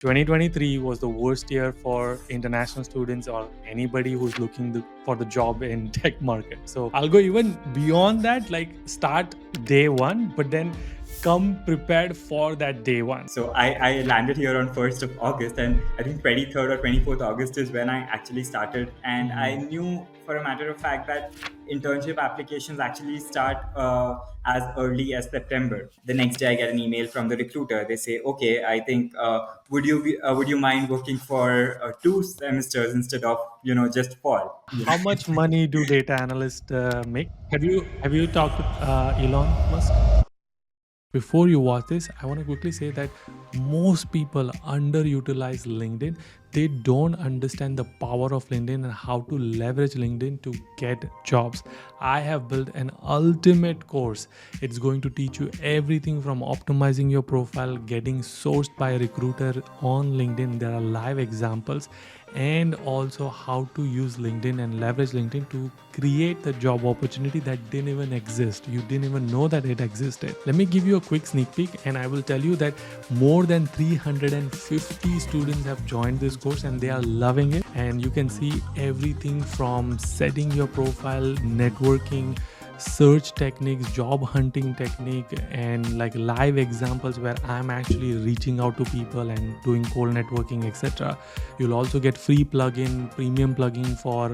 2023 was the worst year for international students or anybody who's looking for the job in tech market. So I'll go even beyond that, like start day one, but then come prepared for that day one. So I landed here on 1st of August, and I think 23rd or 24th August is when I actually started. And I knew for a matter of fact that internship applications actually start as early as September. The next day, I get an email from the recruiter. They say, "Okay, I think would you mind working for 2 semesters instead of just fall?" How much money do data analysts make? Have you talked to Elon Musk? Before you watch this, I want to quickly say that most people underutilize LinkedIn. They don't understand the power of LinkedIn and how to leverage LinkedIn to get jobs. I have built an ultimate course. It's going to teach you everything from optimizing your profile, getting sourced by a recruiter on LinkedIn. There are live examples, and also how to use LinkedIn and leverage LinkedIn to create the job opportunity that didn't even exist. You didn't even know that it existed. Let me give you a quick sneak peek, and I will tell you that more than 350 students have joined this course and they are loving it. And you can see everything from setting your profile, networking, search techniques, job hunting technique, and like live examples where I'm actually reaching out to people and doing cold networking, etc. You'll also get free plugin, premium plugin for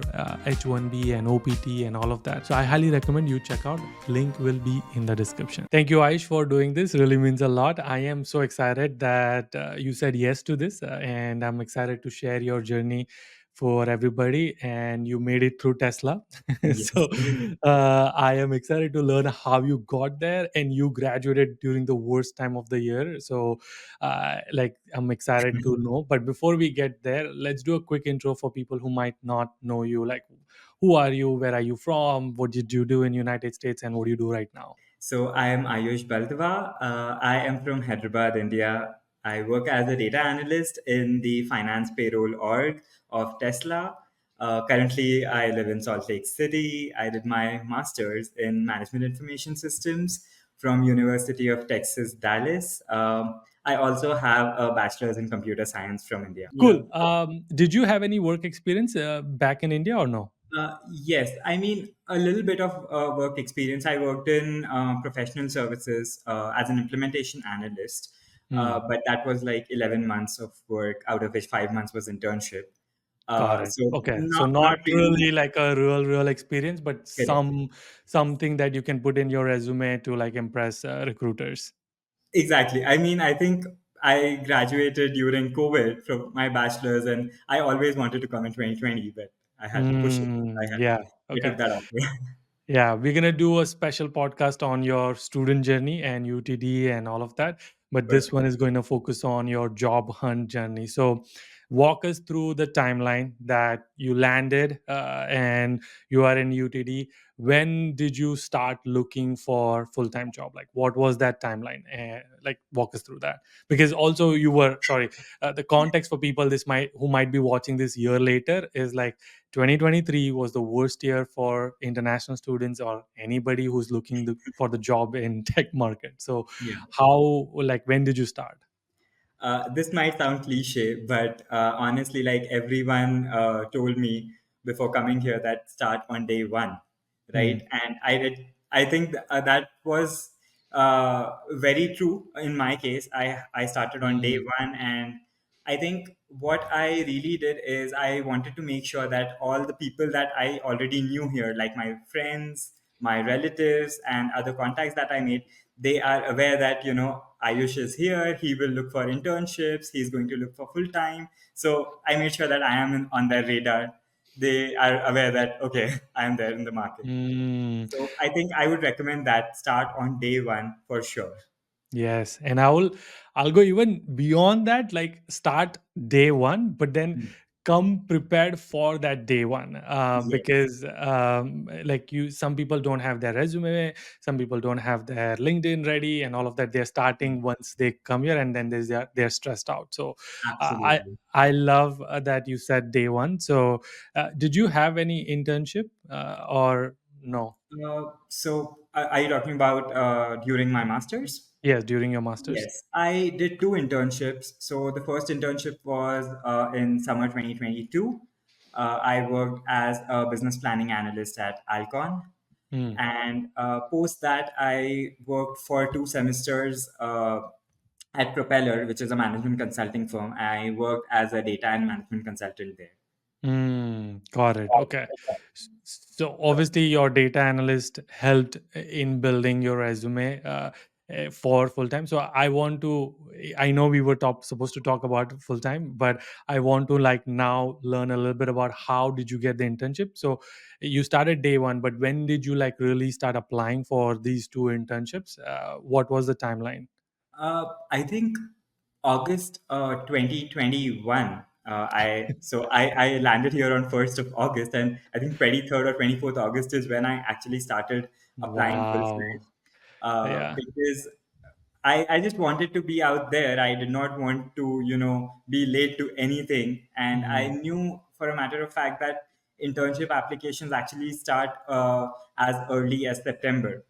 H1B and OPT and all of that. So I highly recommend you check out. Link will be in the description. Thank you, Ayush, for doing this. Really means a lot. I am so excited that you said yes to this, and I'm excited to share your journey for everybody, and you made it through Tesla. So Yes. I am excited to learn how you got there, and you graduated during the worst time of the year. So like I'm excited to know. But before we get there, let's do a quick intro for people who might not know you. Like, who are you, where are you from, what did you do in United States, and what do you do right now? So I am Ayush Baldava. I am from Hyderabad, India. I work as a data analyst in the finance payroll org of Tesla. Currently, I live in Salt Lake City. I did my master's in management information systems from University of Texas, Dallas. I also have a bachelor's in computer science from India. Cool. Did you have any work experience back in India or no? Yes, I mean a little bit of work experience. I worked in professional services as an implementation analyst, Hmm. but that was like 11 months of work, out of which 5 months was internship. Got it. So Okay. So not not really really like a real experience, but correct. something that you can put in your resume to like impress recruiters. Exactly. I mean, I think I graduated during COVID from my bachelor's, and I always wanted to come in 2020, but I had to push it. I had Yeah. to get Okay. up that offer. Yeah, we're gonna do a special podcast on your student journey and UTD and all of that. But this Perfect. one is going to focus on your job hunt journey. So, walk us through the timeline that you landed and you are in UTD. When did you start looking for full time job? Like, what was that timeline? Like, walk us through that. Because also you were sorry, the context for people this might who might be watching this year later is like 2023 was the worst year for international students or anybody who's looking for the job in tech market. So Yeah. how, like, when did you start? This might sound cliche, but honestly, like everyone told me before coming here that start on day one, Hmm. right? And I did. I think that was very true in my case. I started on day Hmm. one, and I think what I really did is I wanted to make sure that all the people that I already knew here, like my friends, my relatives, and other contacts that I made, they are aware that Ayush is here. He will look for internships. He's going to look for full time. So I made sure that I am on their radar. They are aware that okay, I am there in the market. Hmm. So I think I would recommend that start on day one for sure. Yes, and I'll go even beyond that, like start day one, but then Mm. come prepared for that day one. Yes, Because like some people don't have their resume, some people don't have their LinkedIn ready, and all of that. They're starting once they come here, and then they're stressed out. So uh, I absolutely. I love that you said day one. So did you have any internship or no? So are you talking about during my masters? Yes, during your masters. Yes, I did two internships. So the first internship was in summer 2022. I worked as a business planning analyst at Alcon. Hmm. And post that, I worked for 2 semesters at Propeller, which is a management consulting firm. I worked as a data and management consultant there. Got it. Okay. So obviously, your data analyst helped in building your resume for full time. So I want to. I know we were supposed to talk about full time, but I want to like now learn a little bit about how did you get the internship. So you started day one, but when did you like really start applying for these two internships? What was the timeline? I think August 2021. I landed here on 1st of August, and I think 23rd or 24th August is when I actually started applying full Wow. fledged. Yeah. Because I just wanted to be out there. I did not want to, be late to anything. And I Mm, knew for a matter of fact that internship applications actually start as early as September.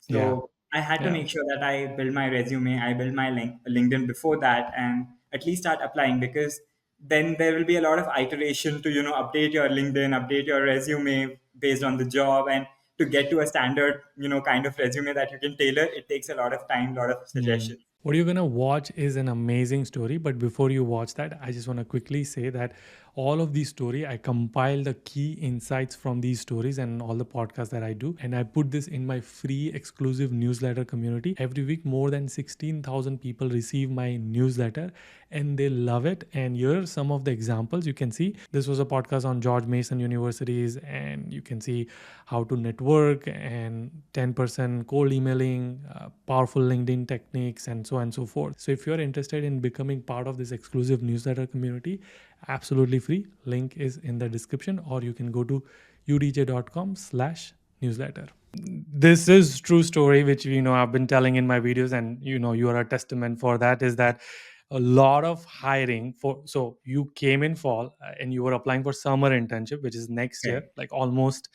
yeah. So I had to Yeah. make sure that I build my resume, I build my LinkedIn before that, and at least start applying, because then there will be a lot of iteration to update your LinkedIn, update your resume based on the job, and to get to a standard kind of resume that you can tailor. It takes a lot of time, a lot of suggestions. What you're gonna watch is an amazing story, but before you watch that, I just want to quickly say that all of these story, I compile the key insights from these stories and all the podcasts that I do, and I put this in my free exclusive newsletter community. Every week, more than 16,000 people receive my newsletter, and they love it. And here are some of the examples you can see. This was a podcast on George Mason universities, and you can see how to network and 10% cold emailing, powerful LinkedIn techniques, and so on and so forth. So if you're interested in becoming part of this exclusive newsletter community, absolutely free. Link is in the description, or you can go to udj.com/newsletter. This is true story, which I've been telling in my videos, and you are a testament for that, is that a lot of hiring for, so you came in fall, and you were applying for summer internship, which is next year, Correct. like almost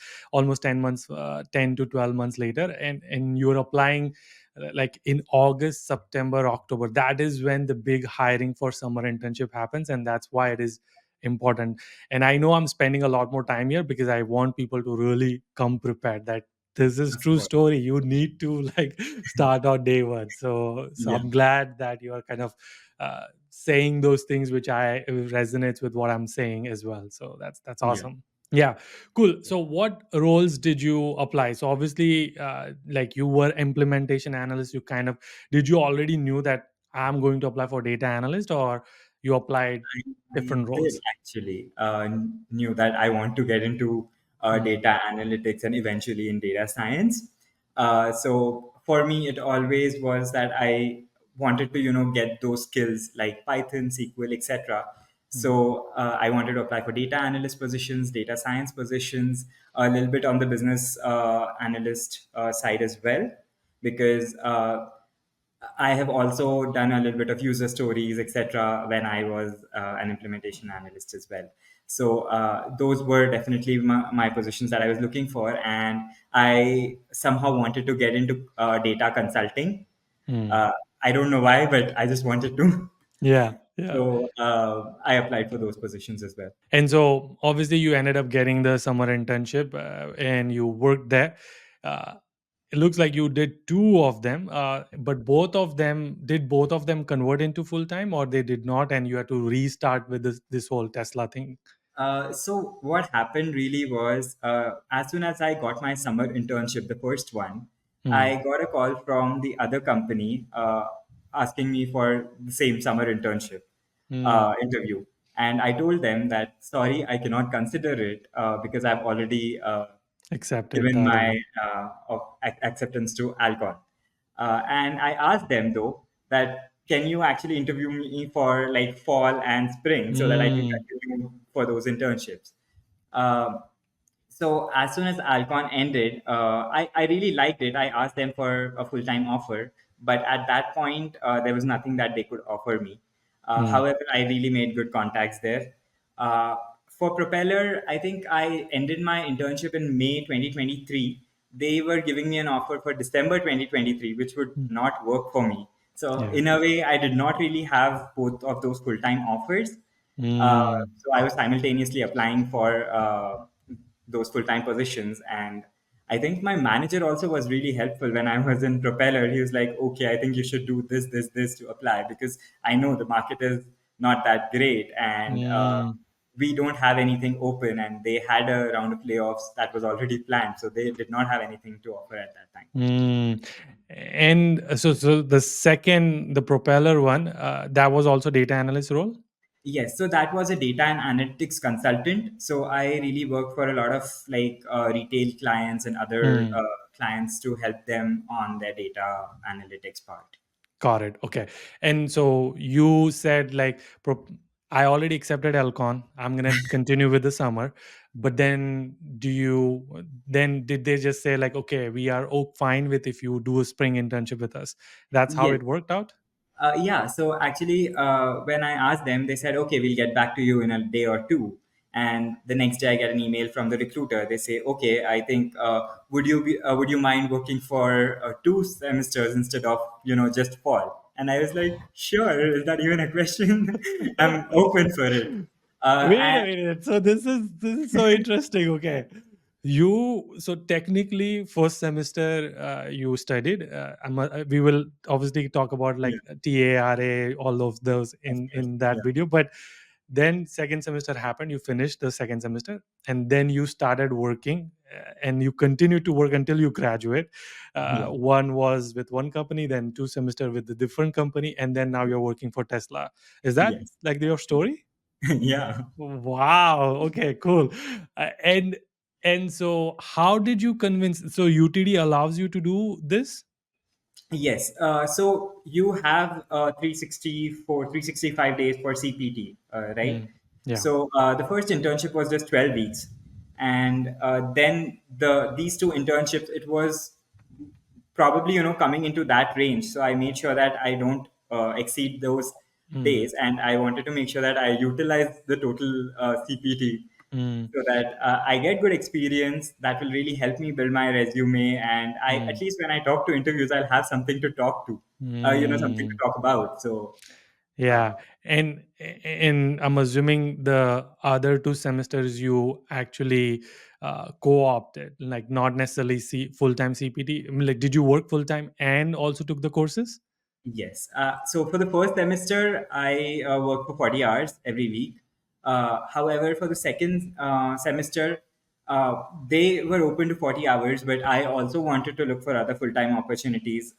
10 months, 10 to 12 months later, and you were applying like in August, September, October. That is when the big hiring for summer internship happens, and that's why it is important. And I know I'm spending a lot more time here because I want people to really come prepared, that this is Of true course. story. You need to like start on day one. So Yeah. I'm glad that you are kind of saying those things which I resonates with what I'm saying as well. So that's Yeah. awesome. Yeah, cool. So what roles did you apply? So obviously, like you were implementation analyst. You kind of, did you already knew that I'm going to apply for data analyst, or you applied I different did roles? actually knew that I want to get into Hmm. data analytics and eventually in data science. So for me, it always was that I wanted to get those skills like Python, SQL, etc. Hmm. So I wanted to apply for data analyst positions, data science positions, a little bit on the business analyst side as well, because I have also done a little bit of user stories, etc., when I was an implementation analyst as well. So those were definitely my positions that I was looking for, and I somehow wanted to get into data consulting. Hmm. Uh, I don't know why, but I just wanted to. Yeah, yeah. So I applied for those positions as well. And so obviously you ended up getting the summer internship, and you worked there. Uh, it looks like you did two of them, but both of them convert into full time, or they did not, and you had to restart with this whole Tesla thing. So what happened really was, as soon as I got my summer internship, the first one, Hmm. I got a call from the other company asking me for the same summer internship Hmm. interview, and I told them that sorry, I cannot consider it because I've already Accepted given that my one. acceptance to Alcon. And I asked them though that can you actually interview me for like fall and spring so that I can Hmm. continue for those internships. Um, so as soon as Alcon ended, I really liked it. I asked them for a full-time offer, but at that point, there was nothing that they could offer me. Hmm. However, I really made good contacts there. Uh, for Propeller, I think I ended my internship in May 2023. they were giving me an offer for December 2023, which would Mm. not work for me. So Yeah. in a way, I did not really have both of those full time offers. Mm. So I was simultaneously applying for those full time positions. And I think my manager also was really helpful when I was in Propeller. He was like, okay, I think you should do this to apply, because I know the market is not that great. And Mm. we don't have anything open. And they had a round of layoffs that was already planned. So they did not have anything to offer at that time. Mm. And so the second, the propeller one, that was also data analyst role. Yes, so that was a data and analytics consultant. So I really worked for a lot of like retail clients and other Mm. clients to help them on their data analytics part. Got it. Okay. And so you said like, I already accepted Alcon. I'm gonna continue with the summer. But then, then did they just say like, okay, we are fine with if you do a spring internship with us? That's how Yes. it worked out. Yeah, so actually, when I asked them, they said, okay, we'll get back to you in a day or two. And the next day, I get an email from the recruiter. They say, okay, I think would you mind working for 2 semesters instead of just fall? And I was like, sure, is that even a question? I'm open for it. Wait a And minute. So this is so interesting. Okay. You so technically first semester you studied. We will obviously talk about yeah, like TARA, all of those of course, in that yeah, video. But then second semester happened. You finished the second semester, and then you started working, and you continued to work until you graduate. yeah, One was with one company, then 2 semester with a different company, and then now you're working for Tesla. Is that yes, like your story? yeah. Wow. Okay, cool. And so how did you convince, so UTD allows you to do this? Yes. So you have 365 days for CPT, right? Mm, yeah. So the first internship was just 12 weeks. And then these two internships, it was probably, coming into that range. So I made sure that I don't exceed those Mm, days. And I wanted to make sure that I utilize the total CPT, mm, so that I get good experience that will really help me build my resume. And I, at mm, least when I talk to interviews, I'll have something to talk to, something to mm. talk about. So uh, Yeah. And I'm assuming the other 2 semesters you actually co-opted, like not necessarily full-time CPT. I mean, like, did you work full-time and also took the courses? yes. So for the first semester, I work for 40 hours every week. However, for the second semester, they were open to 40 hours, but I also wanted to look for other full time opportunities.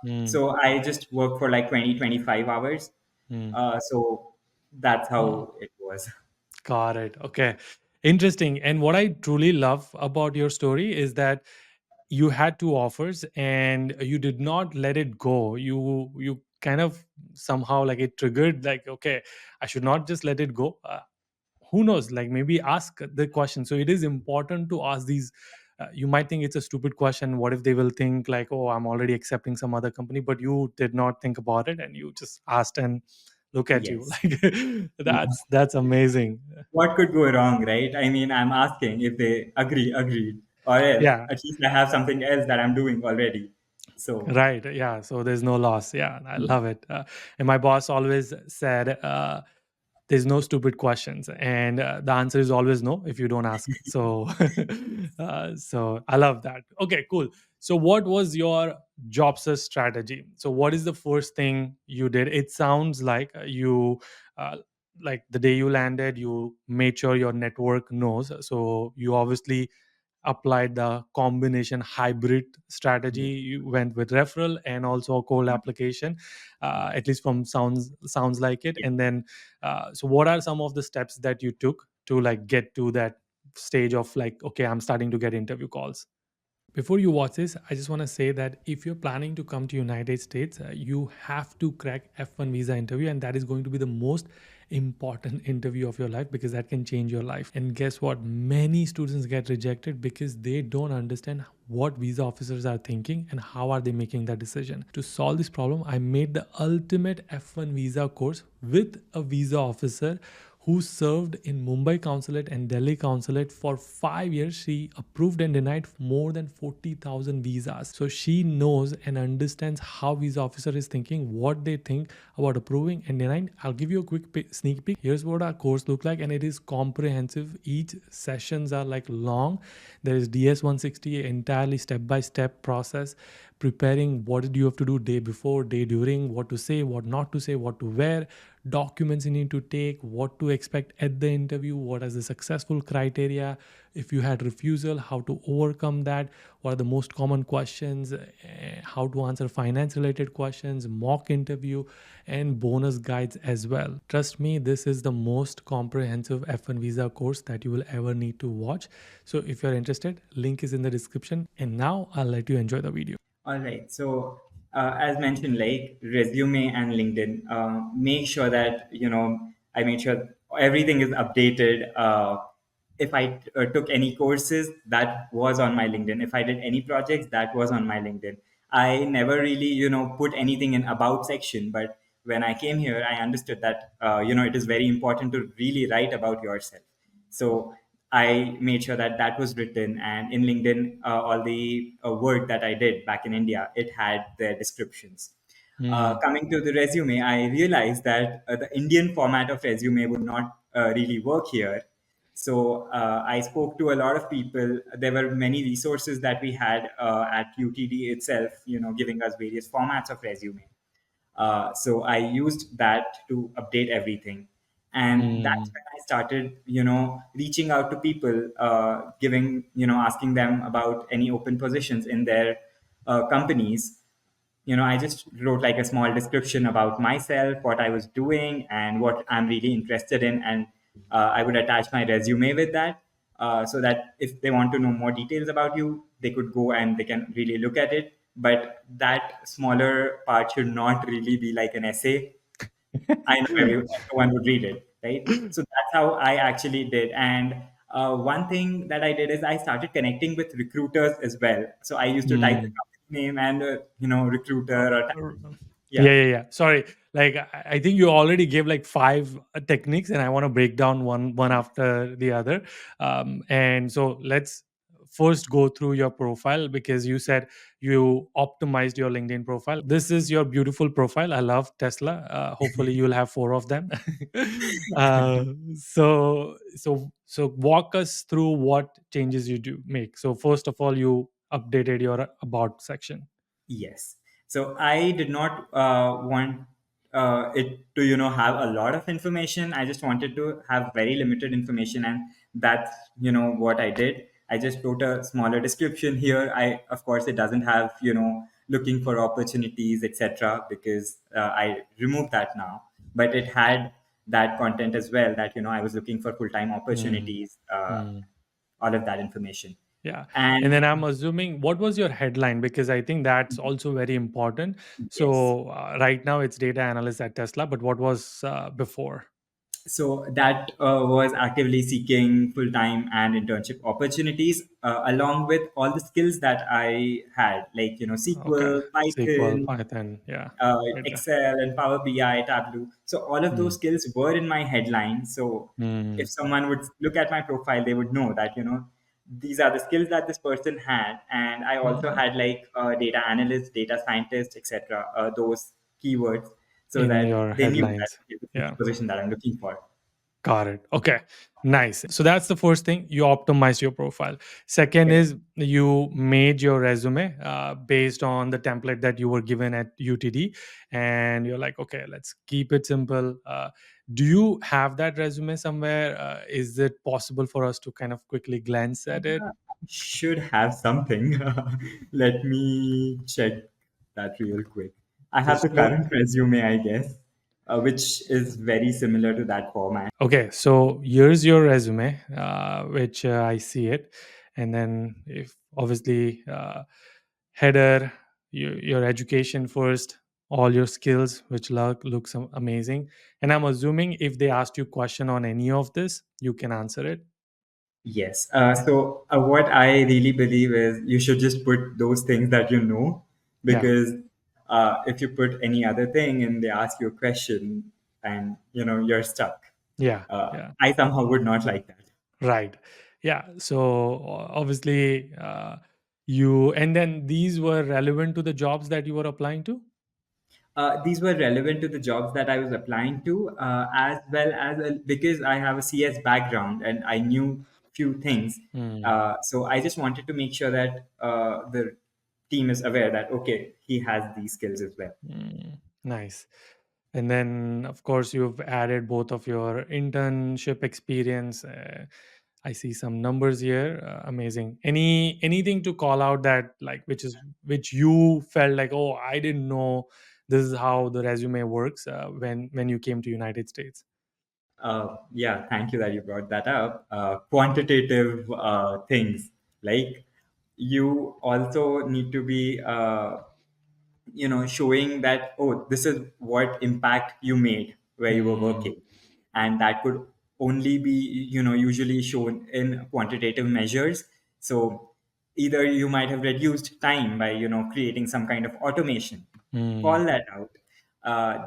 Mm, So I just worked for like 20-25 hours. mm, So that's mm. how it was. Got it. Okay. Interesting. And what I truly love about your story is that you had two offers and you did not let it go. You kind of somehow like it triggered like, okay, I should not just let it go. Who knows? Like maybe ask the question. So it is important to ask these. You might think it's a stupid question. What if they will think like, oh, I'm already accepting some other company, but you did not think about it and you just asked and look at you Yes. like Yeah. that's amazing. What could go wrong, right? I mean, I'm asking if they agreed, or else Yeah. at least I have something else that I'm doing already. So, Right. Yeah. So there's no loss. Yeah. I love it. And my boss always said, there's no stupid questions. And the answer is always no if you don't ask. So, so I love that. Okay, cool. So, what was your job search strategy? So, what is the first thing you did? It sounds like uh, like the day you landed, you made sure your network knows. So, you obviously applied the combination hybrid strategy. yeah. You went with referral and also a cold application, at least from sounds like it. And then so what are some of the steps that you took to like get to that stage of like, okay, I'm starting to get interview calls? Before you watch this, I just want to say that if you're planning to come to United States, you have to crack F1 visa interview, and that is going to be the most important interview of your life because that can change your life. And guess what? Many students get rejected because they don't understand what visa officers are thinking and how are they making that decision. To solve this problem, I made the ultimate F1 visa course with a visa officer who served in Mumbai consulate and Delhi consulate for 5 years. She approved and denied more than 40,000 visas. So she knows and understands how visa officer is thinking, what they think about approving and denying. I'll give you a quick sneak peek. Here's what our course look like, and it is comprehensive. Each sessions are like long. There is DS 160, entirely step by step process, preparing what did you have to do day before, day during, what to say, what not to say, what to wear, documents you need to take, what to expect at the interview, what is the successful criteria, if you had refusal, how to overcome that, what are the most common questions, how to answer finance related questions, mock interview, and bonus guides as well. Trust me, this is the most comprehensive F1 visa course that you will ever need to watch. So if you're interested, link is in the description. And now I'll let you enjoy the video. All right. So, as mentioned, like resume and LinkedIn, make sure that I made sure everything is updated. If I took any courses, that was on my LinkedIn. If I did any projects, that was on my LinkedIn. I never really put anything in about section, but when I came here, I understood that it is very important to really write about yourself. So I made sure that that was written, and in LinkedIn, all the work that I did back in India, it had their descriptions. Hmm. Coming to the resume, I realized that the Indian format of resume would not really work here. So I spoke to a lot of people. There were many resources that we had at UTD itself, giving us various formats of resume. So I used that to update everything, and Hmm. that's when I started, reaching out to people, giving, asking them about any open positions in their companies. I just wrote like a small description about myself, what I was doing, and what I'm really interested in, and I would attach my resume with that, so that if they want to know more details about you, they could go and they can really look at it. But that smaller part should not really be like an essay. I know everyone would read it, right? So that's how I actually did. And one thing that I did is I started connecting with recruiters as well. So I used to type the Hmm. company name and recruiter or Yeah, yeah. yeah, yeah. Sorry. Like I think you already gave like five techniques, and I want to break down one after the other. And so let's first go through your profile, because you said you optimized your LinkedIn profile. This is your beautiful profile. I love Tesla. Hopefully, you'll have four of them. uh, so walk us through what changes you do make. So first of all, you updated your about section. Yes. So I did not want it to, have a lot of information. I just wanted to have very limited information, and that's, what I did. I just wrote a smaller description here. Of course, it doesn't have, looking for opportunities, etc., because I removed that now. But it had that content as well, that I was looking for full-time Hmm. opportunities, Hmm. all of that information, Yeah. And then and I'm assuming, what was your headline? Because I think that's also very important. yes. So right now it's data analyst at Tesla, but what was before? So that was actively seeking full-time and internship opportunities, along with all the skills that I had, like Okay. SQL, SQL, Python, Python. Yeah. Right. Excel, and Power BI, Tableau. So all of those Hmm. skills were in my headline. So Hmm. if someone would look at my profile, they would know that these are the skills that this person had, and I also Hmm. had like data analyst, data scientist, etc. Those keywords, so In that your they knew that headlines. okay, this is Yeah. the position that I'm looking for. Got it. Okay. Nice. So that's the first thing. You optimize your profile. Second Correct. is you made your resume based on the template that you were given at UTD. And you're like, okay, let's keep it simple. Do you have that resume somewhere? Is it possible for us to kind of quickly glance at it? Should have something. Let me check that real quick. I have Just the go. current resume, I guess, which is very similar to that format. Okay, so here's your resume, which I see it, and then if obviously header, your education first, all your skills, which looks amazing, and I'm assuming if they asked you question on any of this, you can answer it. Yes. So what I really believe is you should just put those things that you know, Yeah. because if you put any other thing and they ask you a question, and you're stuck. Yeah, yeah. I somehow would not like that. Right. Yeah. So obviously, you and then these were relevant to the jobs that you were applying to. These were relevant to the jobs that I was applying to, as well as because I have a CS background and I knew few things. Hmm. So I just wanted to make sure that the team is aware that okay, he has these skills as well. Nice. And then, of course, you've added both of your internship experience. I see some numbers here. Amazing. Anything to call out that like which you felt like, oh, I didn't know this is how the resume works when you came to United States. Yeah, thank you that you brought that up. Quantitative things like you also need to be showing that oh this is what impact you made where you were Hmm. working, and that could only be usually shown in quantitative measures. So either you might have reduced time by creating some kind of automation, Hmm. call that out.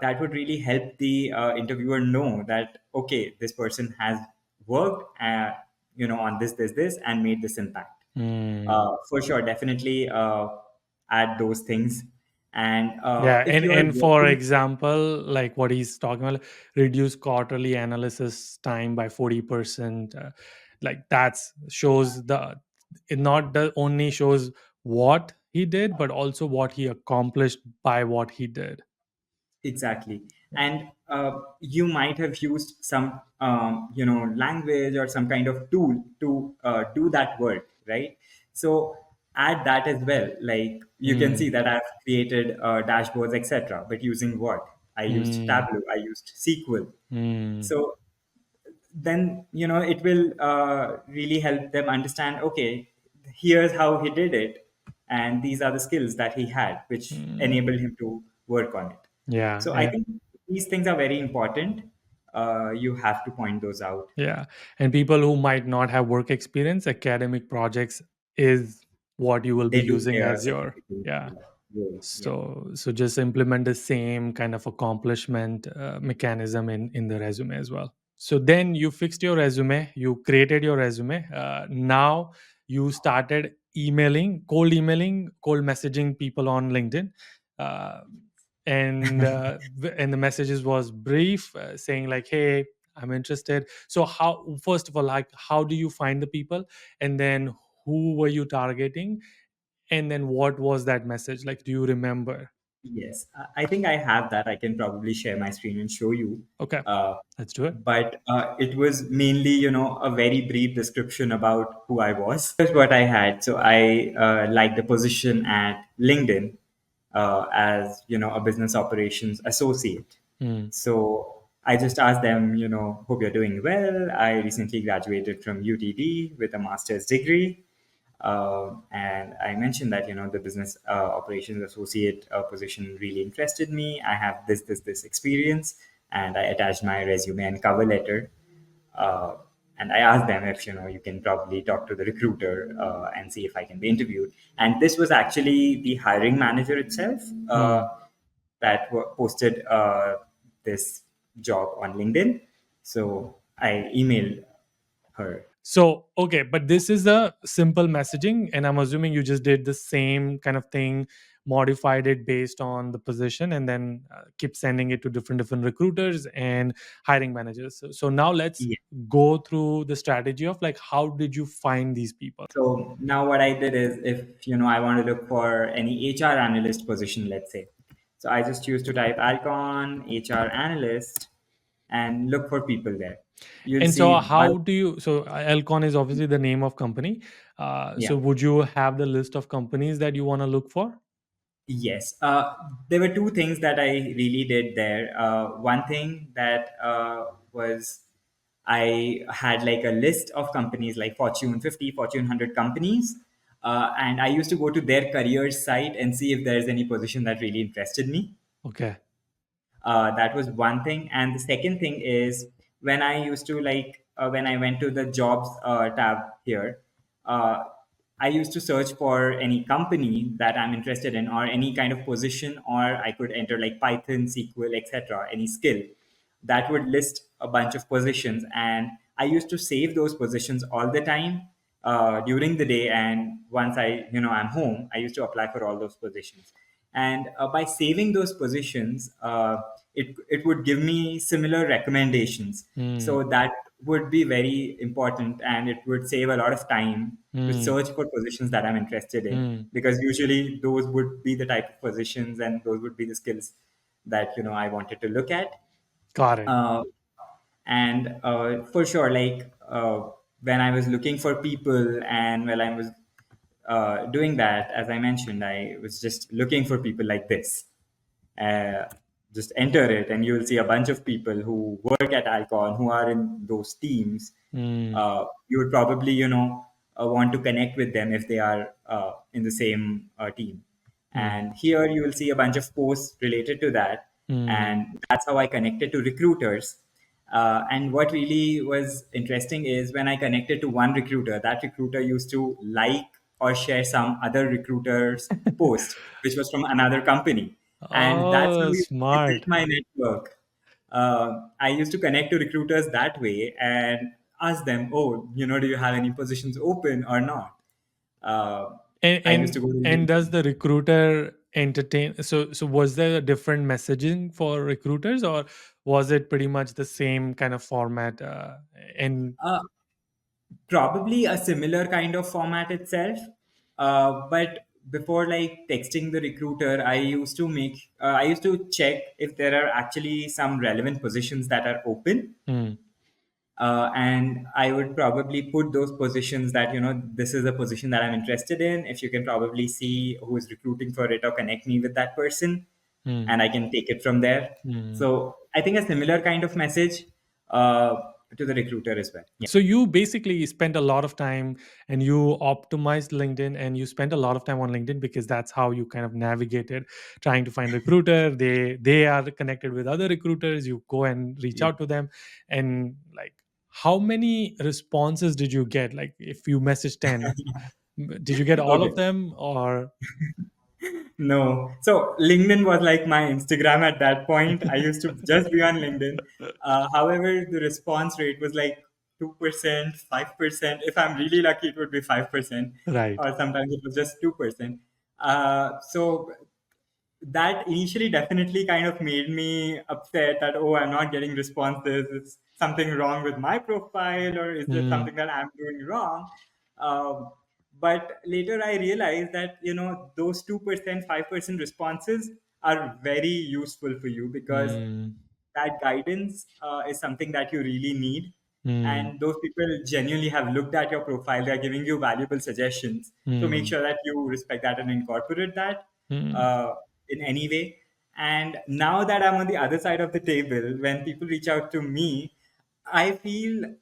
That would really help the interviewer know that okay this person has worked on this and made this impact. Hmm. For sure, definitely add those things. And Yeah, if and you are and for working, example, like what he's talking about, reduce quarterly analysis time by 40%. Like that's shows the it not the only shows what he did, but also what he accomplished by what he did. exactly. And you might have used some language or some kind of tool to do that work, right? So add that as well. Like you can see Hmm. that I've created dashboards, etc., but using what? I used Hmm. Tableau, I used SQL. Hmm. So then it will really help them understand okay here's how he did it, and these are the skills that he had which Hmm. enabled him to work on it. Yeah, So I think these things are very important. You have to point those out. yeah, and people who might not have work experience, academic projects is what you will be They do using play a as your significant yeah. role. Yeah. So just implement the same kind of accomplishment mechanism in the resume as well. So then you fixed your resume, you created your resume. Now you started emailing, cold messaging people on LinkedIn. Uh, and the messages was brief, saying like, hey, I'm interested. So how, first of all, like how do you find the people, and then who were you targeting, and then what was that message like, do you remember? Yes, I think I have that. I can probably share my screen and show you. Okay, Uh, let's do it. but it was mainly, a very brief description about who I was. Here's what I had. So I liked the position at LinkedIn as, a business operations associate. Mm, So I just asked them, hope you're doing well. I recently graduated from UTD with a master's degree. And I mentioned that the business operations associate position really interested me. I have this experience, and I attached my resume and cover letter. Uh, and I asked them if you can probably talk to the recruiter and see if I can be interviewed. And this was actually the hiring manager itself mm. that posted this job on LinkedIn. So I emailed her. So okay, but this is a simple messaging, and I'm assuming you just did the same kind of thing, modified it based on the position, and then keep sending it to different recruiters and hiring managers. So now let's go through the strategy of like how did you find these people. So now what I did is if I want to look for any HR analyst position, let's say. So I just choose to type Alcon HR analyst and look for people there. You'll And so see one. how do you, so Elcon is obviously the name of company. So Yeah. would you have the list of companies that you want to look for? Yes. There were two things that I really did there. One thing that was I had like a list of companies like Fortune 50, Fortune 100 companies. And I used to go to their careers site and see if there's any position that really interested me. Okay. That was one thing. And the second thing is when I used to when I went to the jobs tab here, uh, I used to search for any company that I'm interested in or any kind of position, or I could enter like Python, SQL, etc., any skill that would list a bunch of positions, and I used to save those positions all the time during the day. And once I'm home, I used to apply for all those positions. And by saving those positions, it would give me similar recommendations. Hmm. So that would be very important, and it would save a lot of time to Hmm. search for positions that I'm interested in, Hmm. because usually those would be the type of positions and those would be the skills that I wanted to look at. Got it. uh, and for sure, like when I was looking for people, and when I was doing that, as I mentioned, I was just looking for people like this. uh, just enter it, and you'll see a bunch of people who work at Alcon, who are in those teams. Hmm. You would probably want to connect with them if they are in the same team. Hmm. And here you will see a bunch of posts related to that, Hmm. and that's how I connected to recruiters. And what really was interesting is when I connected to one recruiter, that recruiter used to like or share some other recruiter's post, which was from another company. And that's how Oh, I built smart. my network. I used to connect to recruiters that way and ask them, oh, do you have any positions open or not? Uh, And I used to and go to and does LinkedIn. the recruiter entertain? So was there a different messaging for recruiters, or was it pretty much the same kind of format? And Uh, Probably a similar kind of format itself. But before like texting the recruiter, I used to check if there are actually some relevant positions that are open. hmm. And I would probably put those positions that this is a position that I'm interested in. If you can probably see who is recruiting for it or connect me with that person, Hmm. and I can take it from there. Hmm. So I think a similar kind of message uh, to the recruiter as well. Yeah. So you basically spent a lot of time and you optimized LinkedIn and you spent a lot of time on LinkedIn because that's how you kind of navigated trying to find recruiter. They are connected with other recruiters. You go and reach Yeah. out to them, and like how many responses did you get? Like if you message 10, did you get all Okay. of them or No. So LinkedIn was like my Instagram at that point. I used to just be on LinkedIn. However, the response rate was like 2%, 5%. If I'm really lucky, it would be 5%, right? or sometimes it was just 2%. So that initially definitely kind of made me upset that, oh, I'm not getting responses. Is something wrong with my profile, or is there Hmm. something that I'm doing wrong? Um, but later I realized that those 2%, 5% responses are very useful for you, because Hmm. that guidance is something that you really need. Hmm. And those people genuinely have looked at your profile. They're giving you valuable suggestions. So make Hmm. sure that you respect that and incorporate that Hmm. uh, in any way. And now that I'm on the other side of the table, when people reach out to me, I feel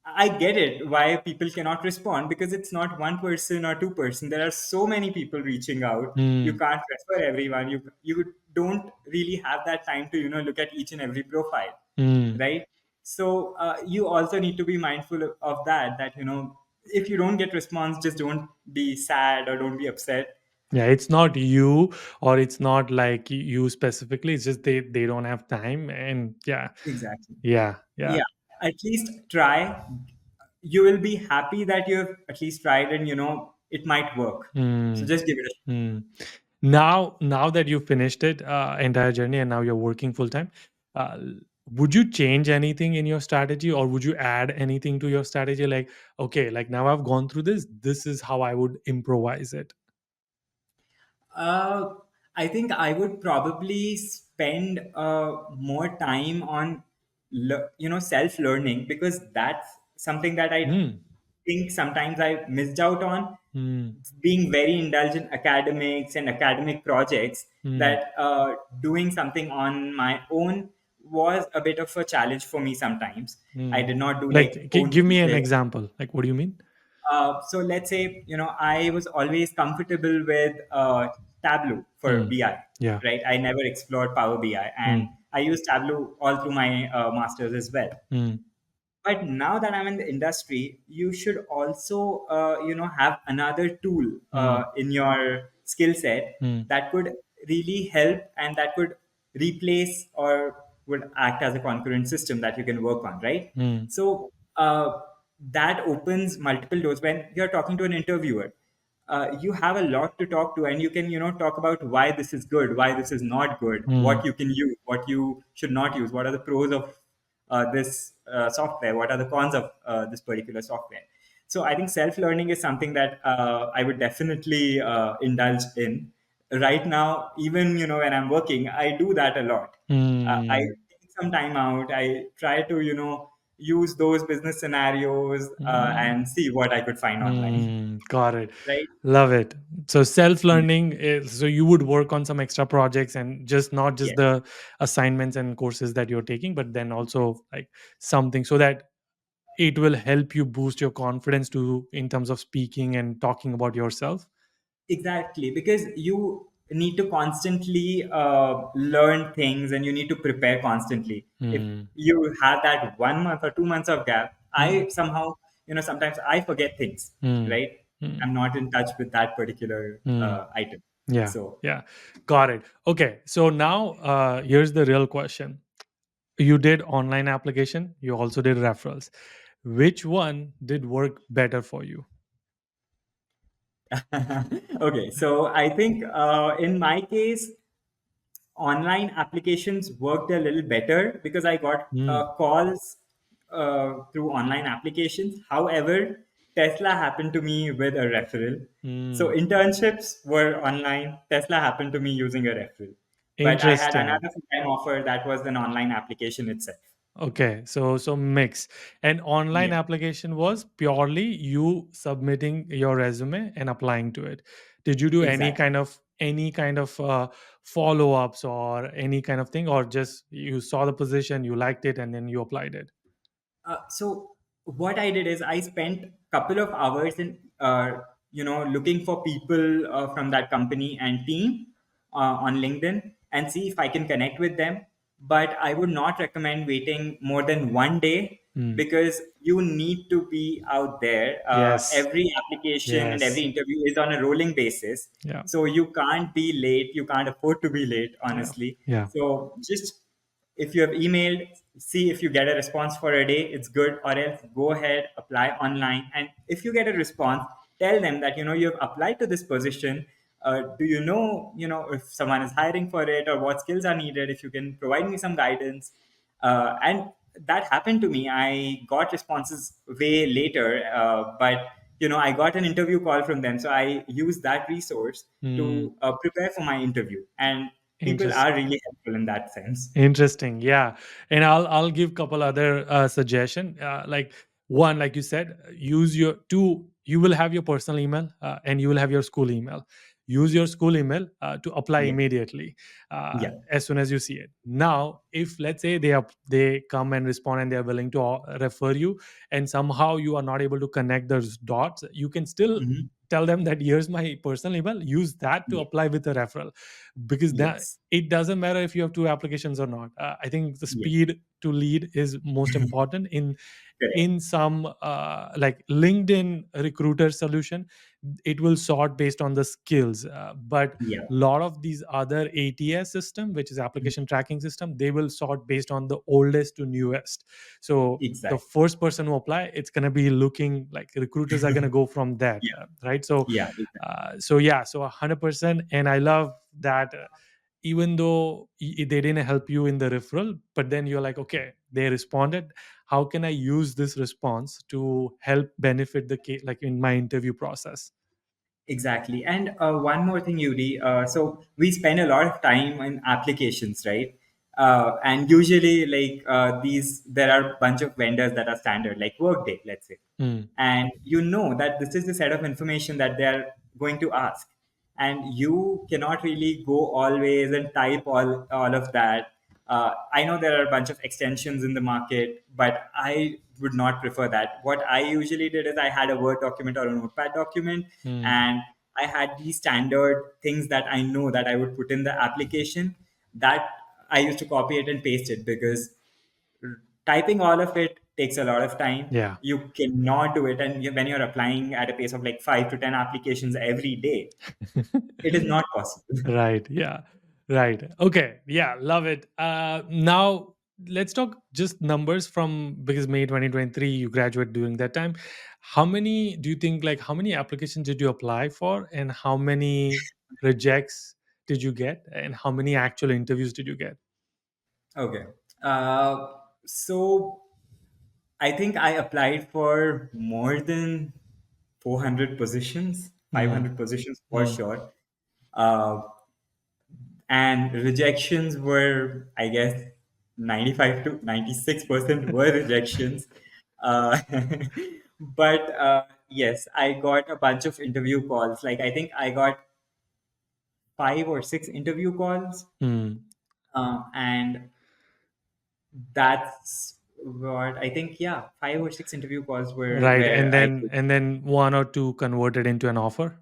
I get it why people cannot respond, because it's not one person or two-person. There are so many people reaching out. You Hmm. can't refer everyone. You don't really have that time to look at each and every profile, Hmm. right? So you also need to be mindful of that. That if you don't get response, just don't be sad or don't be upset. Yeah, it's not you or it's not like you specifically. It's just they don't have time, and yeah, Exactly. yeah, yeah. Yeah. At least try. You will be happy that you have at least tried, and it might work. So Mm, just give it a shot. mm. Now that you finished it entire journey and now you're working full time, uh, would you change anything in your strategy or would you add anything to your strategy? Like, okay, like now I've gone through this. This is how I would improvise it. Uh, I think I would probably spend more time on, self learning, because that's something that I Mm, think sometimes I missed out on. mm, Being very indulgent academics and academic projects, mm, that doing something on my own was a bit of a challenge for me sometimes. I mm. did not do like Like, own give me an research. example. Like, what do you mean? So let's say, I was always comfortable with Tableau for Mm, BI, yeah. right? I never explored Power BI, and Mm, I used Tableau all through my masters as well. mm, But now that I'm in the industry, you should also, have another tool mm, in your skill set mm, that could really help, and that could replace or would act as a concurrent system that you can work on, right? Mm, So that opens multiple doors. When you're talking to an interviewer, you have a lot to talk to, and you can, talk about why this is good, why this is not good, what mm, you can use, what you should not use, what are the pros of this software, what are the cons of this particular software. So I think self learning is something that I would definitely indulge in right now. Even when I'm working, I do that a lot. I mm, take some time out. I try to use those business scenarios mm, and see what I could find online. got it. Right? Love it. So self Yeah. learning is, so you would work on some extra projects and just not just Yes. the assignments and courses that you're taking, but then also like something so that it will help you boost your confidence to in terms of speaking and talking about yourself. Exactly, because you need to constantly learn things, and you need to prepare constantly. If Mm, you have that 1 month or 2 months of gap, mm, I somehow, sometimes I forget things, mm, right? mm, I'm not in touch with that particular mm. item. Yeah, So, yeah, got it. Okay, so now here's the real question. You did online application, you also did referrals. Which one did work better for you? okay, so I think in my case, online applications worked a little better because I got Mm, calls through online applications. However, Tesla happened to me with a referral. So mm. internships were online. Tesla happened to me using a referral. But I had Interesting. another full-time offer that was an online application itself. Okay, so mix. And online Yeah, application was purely you submitting your resume and applying to it. Did you do exactly. any kind of follow-ups or any kind of thing, or just you saw the position, you liked it, and then you applied it? So what I did is I spent couple of hours in looking for people from that company and team on LinkedIn and see if I can connect with them. But I would not recommend waiting more than 1 day Mm. because you need to be out there. Yes. Every application and every Yes. interview is on a rolling basis, Yeah. so you can't be late. You can't afford to be late, Yeah. honestly. Yeah. So just if you have emailed, see if you get a response for a day, it's good, or else go ahead, apply online. And if you get a response, tell them that you have applied to this position. Do you know if someone is hiring for it, or what skills are needed? If you can provide me some guidance. And that happened to me. I got responses way later, but I got an interview call from them, so I used that resource Mm. to prepare for my interview. And people Interest. are really helpful in that sense. Interesting, yeah, and I'll give couple other suggestion. Like one, like you said, use your two. You will have your personal email and you will have your school email. Use your school email to apply Yeah, immediately yeah. as soon as you see it. Now, if let's say they come and respond and they are willing to refer you, and somehow you are not able to connect those dots, you can still Hmm. tell them that here's my personal email. Use that to Yeah. apply with a referral, because that Yes. it doesn't matter if you have two applications or not. I think the Yeah. speed to lead is most important Correct. in some like LinkedIn recruiter solution. It will sort based on the skills, but Yeah. lot of these other ATS system, which is application tracking system, they will sort based on the oldest to newest. So the Exactly. first person who apply, it's going to be looking like recruiters are going to go from that, Yeah. right? So Yeah. Exactly. so yeah, so 100%. And I love that even though they didn't help you in the referral, but then you're like, okay, they responded, how can I use this response to help benefit the case, like in my interview process? Exactly. And one more thing, Yudi. So we spend a lot of time in applications, right? And usually, like there are a bunch of vendors that are standard, like Workday, let's say. Mm, And you know that this is the set of information that they are going to ask. And you cannot really go always and type all of that. I know there are a bunch of extensions in the market, but I would not prefer that. What I usually did is I had a Word document or a Notepad document, mm, and I had these standard things that I know that I would put in the application, that I used to copy it and paste it, because typing all of it takes a lot of time. yeah. You cannot do it. And when you're applying at a pace of like 5 to 10 applications every day, it is not possible. Right. Yeah. Right. Okay. Yeah. Love it. Now, let's talk just numbers from, because May 2023 you graduate during that time. How many do you think, like how many applications did you apply for, and how many rejects did you get, and how many actual interviews did you get? Okay. So I think I applied for more than 400 positions, Mm, 500 positions for mm. sure. Uh, and rejections were, I guess, 95 to 96% were rejections. Uh, but yes, I got a bunch of interview calls. Like, I think I got 5 or 6 interview calls. Mm. And that's what I think, yeah, 5 or 6 interview calls were Right, where I could. and then one or two converted into an offer.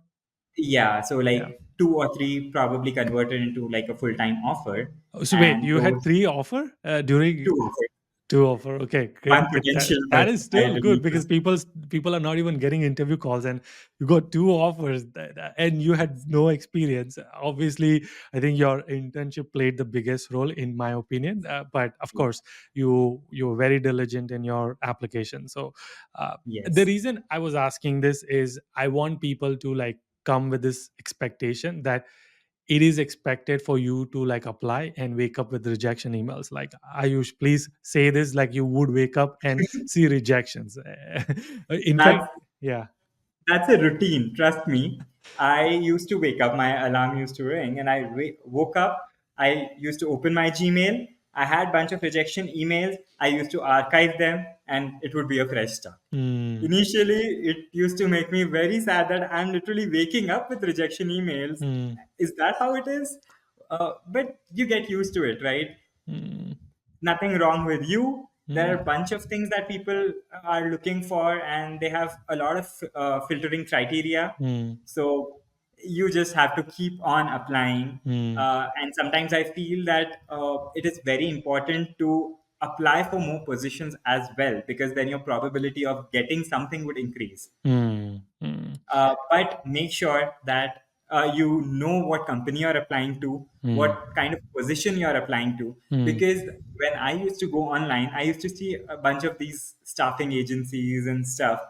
Yeah, so Yeah. like 2 or 3 probably converted into like a full-time offer, Oh, so wait, and you had those three offer during. 2 offers, Two offer. Okay, one great. Great. potential, That but is I still good didn't because people are not even getting interview calls, and you got two offers, and you had no experience. Obviously, I think your internship played the biggest role, in my opinion. But of pursue. course, you were very diligent in your application. So, the Yes, reason I was asking this is I want people to like come with this expectation that it is expected for you to like apply and wake up with rejection emails. Like, Ayush, please say this like you would wake up and see rejections. In fact, that's yeah. that's a routine. Trust me. I used to wake up, my alarm used to ring, and woke up. I used to open my Gmail. I had bunch of rejection emails. I used to archive them, and it would be a fresh start. Mm, Initially, it used to make me very sad that I'm literally waking up with rejection emails. mm, Is that how it is? But you get used to it, right? mm, Nothing wrong with you. There are mm, a bunch of things that people are looking for, and they have a lot of filtering criteria. mm, So you just have to keep on applying. mm, And sometimes I feel that it is very important to apply for more positions as well, because then your probability of getting something would increase. mm, mm, But make sure that you know what company you're applying to, mm, what kind of position you're applying to. mm, Because when I used to go online, I used to see a bunch of these staffing agencies and stuff.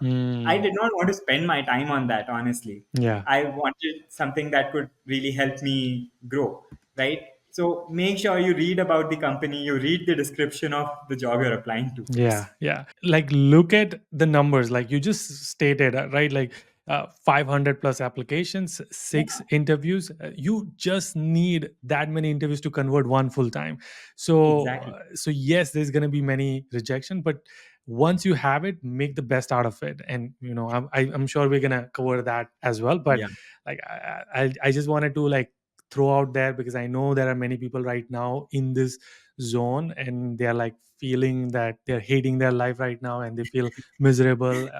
I mm. did not want to spend my time on that, honestly. Yeah. I wanted something that could really help me grow, right? So make sure you read about the company, you read the description of the job you're applying to Yeah, first. yeah. Like, look at the numbers, like you just stated, right? Like, 500 plus applications, six Yeah, interviews. You just need that many interviews to convert one full time. So, exactly. so yes, there's gonna be many rejection, but once you have it, make the best out of it. And I'm sure we're gonna cover that as well. But Yeah, like, I just wanted to like throw out there because I know there are many people right now in this zone, and they're like feeling that they're hating their life right now and they feel miserable.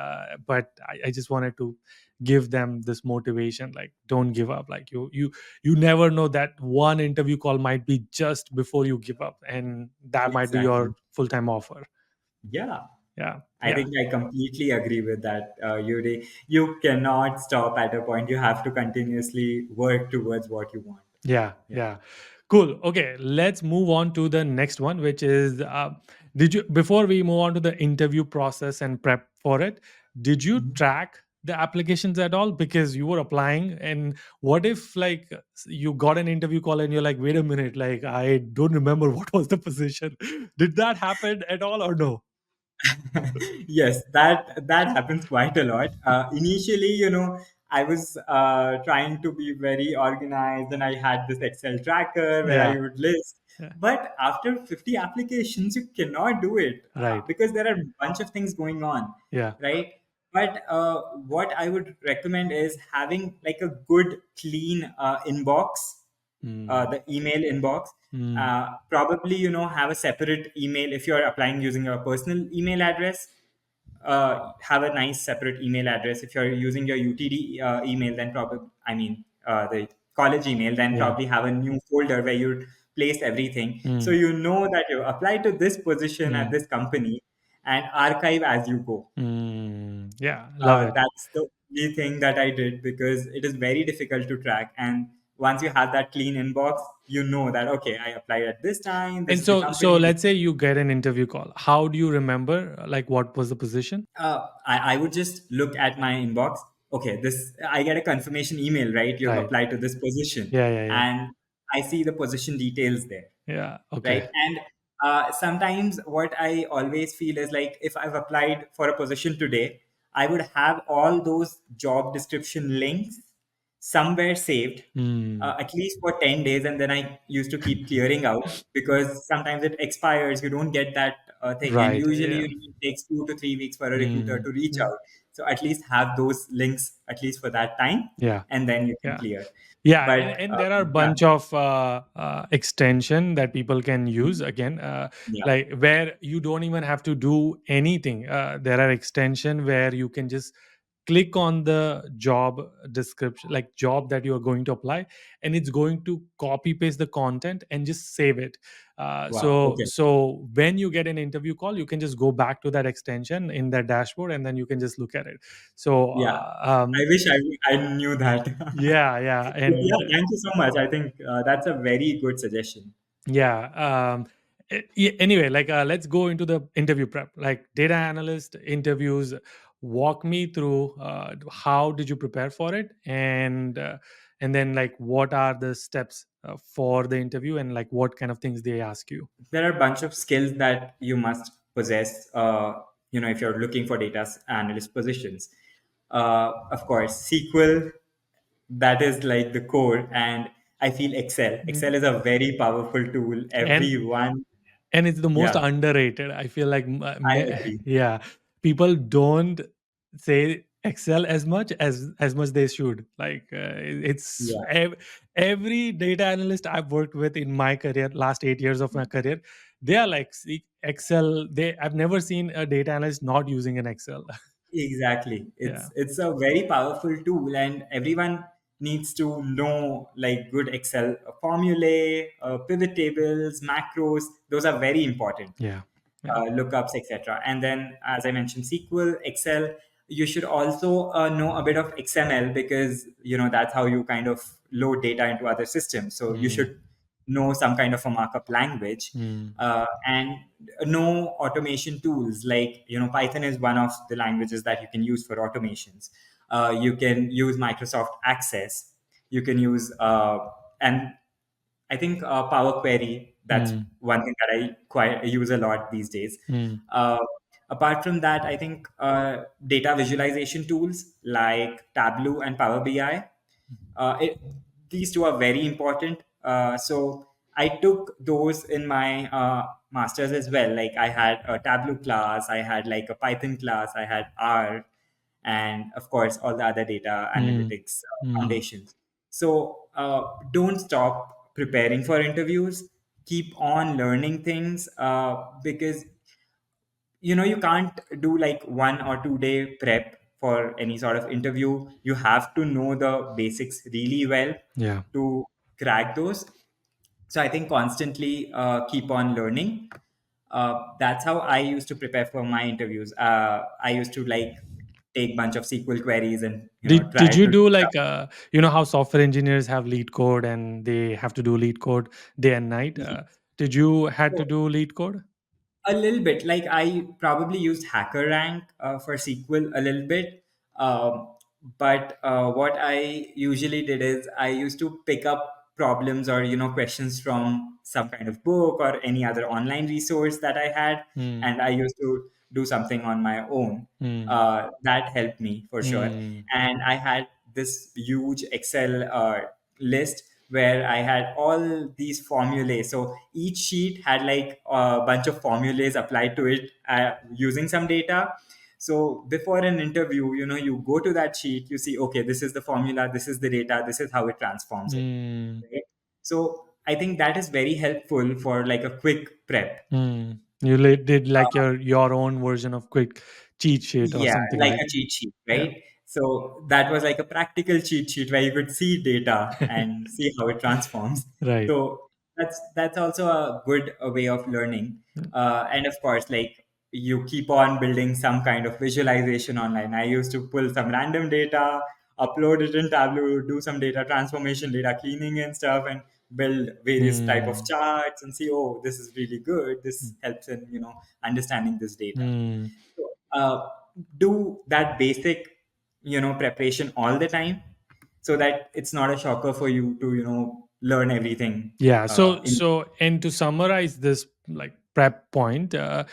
But I just wanted to give them this motivation, like don't give up. Like, you never know, that one interview call might be just before you give up, and that might be exactly. your full-time offer. Yeah. Yeah, I yeah, think I completely agree with that, Yuri. You cannot stop at a point. You have to continuously work towards what you want. yeah, Yeah. yeah. Cool. Okay, let's move on to the next one, which is, did you, before we move on to the interview process and prep for it, did you Mhm. track the applications at all? Because you were applying, and what if like you got an interview call and you're like, wait a minute, like I don't remember what was the position. Did that happen at all or no? Yes, that happens quite a lot. Initially, I was trying to be very organized, and I had this Excel tracker where I Yeah, would list. yeah, But after 50 applications, you cannot do it right. because there are a bunch of things going on, Yeah. right? But what I would recommend is having like a good, clean inbox, Mm, the email inbox. mm, Probably, have a separate email if you're applying using your personal email address. Have a nice separate email address. If you're using your UTD email, then probably, I mean, the college email, then yeah. probably have a new folder where you place everything. So Mm, you know that you apply to this position at mm, this company and archive as you go. yeah, love it. That's the only thing that I did because it is very difficult to track. And once you have that clean inbox, you know that okay, I applied at this time, this And is the so company. let's say you get an interview call. How do you remember like what was the position? I would just look at my inbox. Okay, this I get a confirmation email, right? You have Right. applied to this position, Yeah, yeah, yeah. and I see the position details there, Yeah. right? Okay. And sometimes what I always feel is like if I've applied for a position today, I would have all those job description links somewhere saved, Hmm. at least for 10 days, and then I used to keep clearing out because sometimes it expires, you don't get that thing, and Right. usually Yeah. it takes 2 to 3 weeks for a recruiter Hmm. to reach Hmm. out. So at least have those links at least for that time, Yeah. and then you can Yeah. clear. Yeah, But and there are yeah, bunch of extension that people can use again, yeah, like where you don't even have to do anything. There are extension where you can just click on the job description, like job that you are going to apply, and it's going to copy paste the content and just save it. wow, okay. So when you get an interview call, you can just go back to that extension in that dashboard, and then you can just look at it. So Yeah, I wish I knew that. yeah, yeah, But yeah, and thank you so much. I think that's a very good suggestion. yeah. Anyway, like let's go into the interview prep. Like data analyst interviews, walk me through how did you prepare for it, and then like what are the steps for the interview, and like what kind of things they ask you. There are a bunch of skills that you must possess, if you're looking for data analyst positions. Of course, SQL, that is like the core, and I feel Excel Mm. is a very powerful tool. and Everyone, and it's the most yeah, underrated, I feel like. I agree. Yeah, people don't say excel as much they should. Like it's Yeah, every data analyst I've worked with in my career, last 8 years of my career, they are like, "See, excel." I've never seen a data analyst not using an excel. exactly. Yeah. It's a very powerful tool, and everyone needs to know like good Excel formulae, pivot tables, macros. Those are very important. Yeah. Yeah. Lookups, etc. And then, as I mentioned, SQL, Excel. You should also know a bit of XML because that's how you kind of load data into other systems. So you Mm, should know some kind of a markup language, mm, and know automation tools like Python is one of the languages that you can use for automations. You can use Microsoft Access. You can use and I think Power Query, that's mm, one thing that I quite use a lot these days. mm, Uh, Apart from that, I think data visualization tools like Tableau and Power BI, these two are very important. So I took those in my masters as well. Like I had a Tableau class, I had like a Python class, I had R, and of course all the other data mm, analytics mm. foundations. So don't stop preparing for interviews. Keep on learning things because you can't do like 1 or 2 day prep for any sort of interview. You have to know the basics really well Yeah. to crack those. So I think constantly keep on learning. That's how I used to prepare for my interviews. I used to like take bunch of SQL queries and Did try you to do like how software engineers have lead code and they have to do lead code day and night? Did you had to do lead code? a little bit. Like I probably used HackerRank for SQL a little bit, um, but what I usually did is I used to pick up problems or questions from some kind of book or any other online resource that I had, Hmm. and I used to do something on my own. Hmm. That helped me for sure. Hmm. And I had this huge Excel list where I had all these formulae. So each sheet had like a bunch of formulas applied to it using some data. So before an interview, you go to that sheet, you see, okay, this is the formula, this is the data, this is how it transforms it. Hmm. Right? So I think that is very helpful for like a quick prep. Hmm. You did like your own version of quick cheat sheet or Yeah, something like like. a cheat sheet, Yeah. right? So that was like a practical cheat sheet where you could see data and see how it transforms. Right. So that's also a good way of learning. And of course, like you keep on building some kind of visualization online. I used to pull some random data upload it in Tableau, do some data transformation, data cleaning and stuff, and build various type of Mm. charts and see, oh, this is really good. This helps in understanding this data. Mm. So, do that basic preparation all the time, so that it's not a shocker for you to learn everything Yeah. in. And to summarize this like prep point, uh,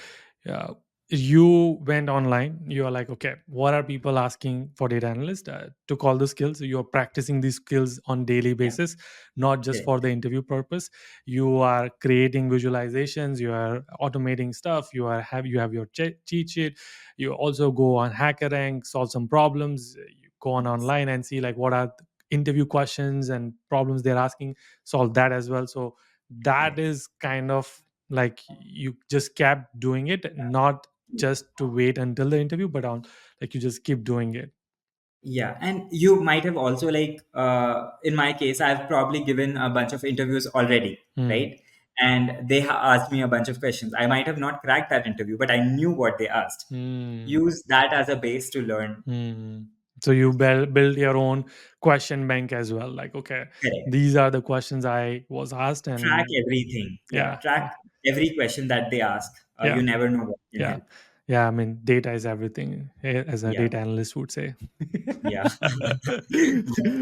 you went online. You are like, okay, what are people asking for data analyst? To call the skills. You are practicing these skills on daily Yeah, basis, not just for correct. the interview purpose. You are creating visualizations. You are automating stuff. You have your cheat sheet. You also go on HackerRank, solve some problems. You go on Yes. online and see like what are interview questions and problems they're asking, solve that as well. So that Correct. is kind of like you just kept doing it, not just to wait until the interview, but on like you just keep doing it. Yeah, and you might have also like in my case, I've probably given a bunch of interviews already, Hmm. right? And they asked me a bunch of questions. I might have not cracked that interview, but I knew what they asked. Hmm. Use that as a base to learn. Hmm. So you build your own question bank as well, like okay, Correct. these are the questions I was asked, Track and everything. Yeah, yeah, track every question that they ask. yeah, You never know what can yeah, help. yeah. I mean, data is everything, as a Yeah, data analyst would say. yeah. Yes,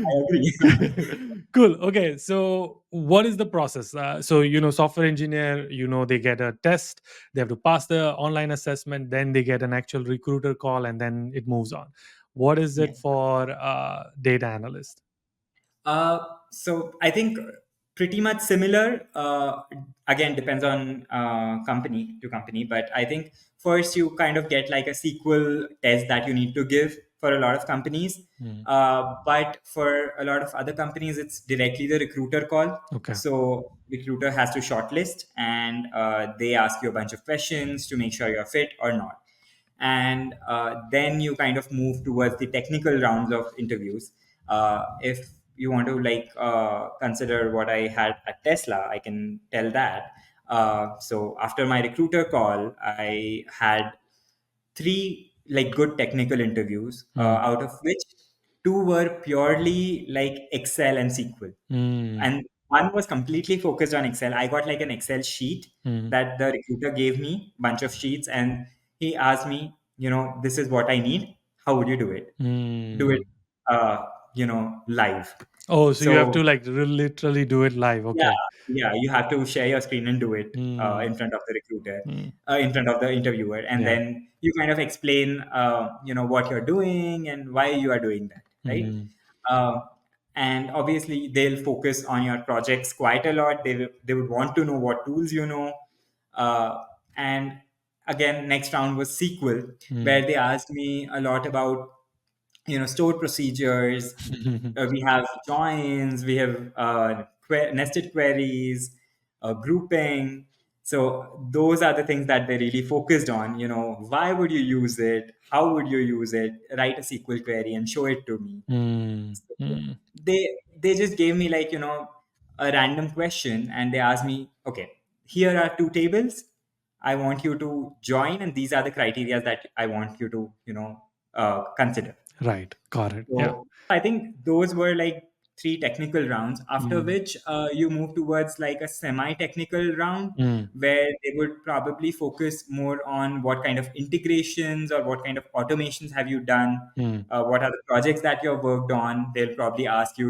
I agree. Cool. Okay, so what is the process? So software engineer, they get a test, they have to pass the online assessment, then they get an actual recruiter call, and then it moves on. What is Yeah. it for data analyst? So I think pretty much similar. Again, depends on company to company, but I think first you kind of get like a SQL test that you need to give for a lot of companies. Hmm. But for a lot of other companies, it's directly the recruiter call. Okay. So recruiter has to shortlist, and they ask you a bunch of questions to make sure you're fit or not. And then you kind of move towards the technical rounds of interviews. If you want to like consider what I had at Tesla, I can tell that. So after my recruiter call, I had three like good technical interviews, Hmm. out of which two were purely like Excel and SQL, Hmm. and one was completely focused on Excel. I got like an Excel sheet Hmm. that the recruiter gave me, bunch of sheets, and he asked me, this is what I need. How would you do it? Do it, Hmm. uh, live. Oh, so you have to So like literally do it live. yeah, Okay. yeah, you have to share your screen and do it Hmm. in front of the recruiter, Hmm. in front of the interviewer, and Yeah. then you kind of explain, what you're doing and why you are doing that, right? Hmm. Uh, and obviously, they'll focus on your projects quite a lot. They would want to know what tools you know. And again, next round was SQL, Hmm. where they asked me a lot about stored procedures. We have joins, we have nested queries, grouping. So those are the things that they really focused on. Why would you use it? How would you use it? Write a SQL query and show it to me. Hmm. So Hmm. they just gave me like a random question, and they asked me, okay, here are two tables. I want you to join, and these are the criteria that I want you to consider. Right. Got it. Yeah. So I think those were like three technical rounds, after Hmm. which you move towards like a semi-technical round, Hmm. where they would probably focus more on what kind of integrations or what kind of automations have you done, Hmm. what are the projects that you've worked on. They'll probably ask you,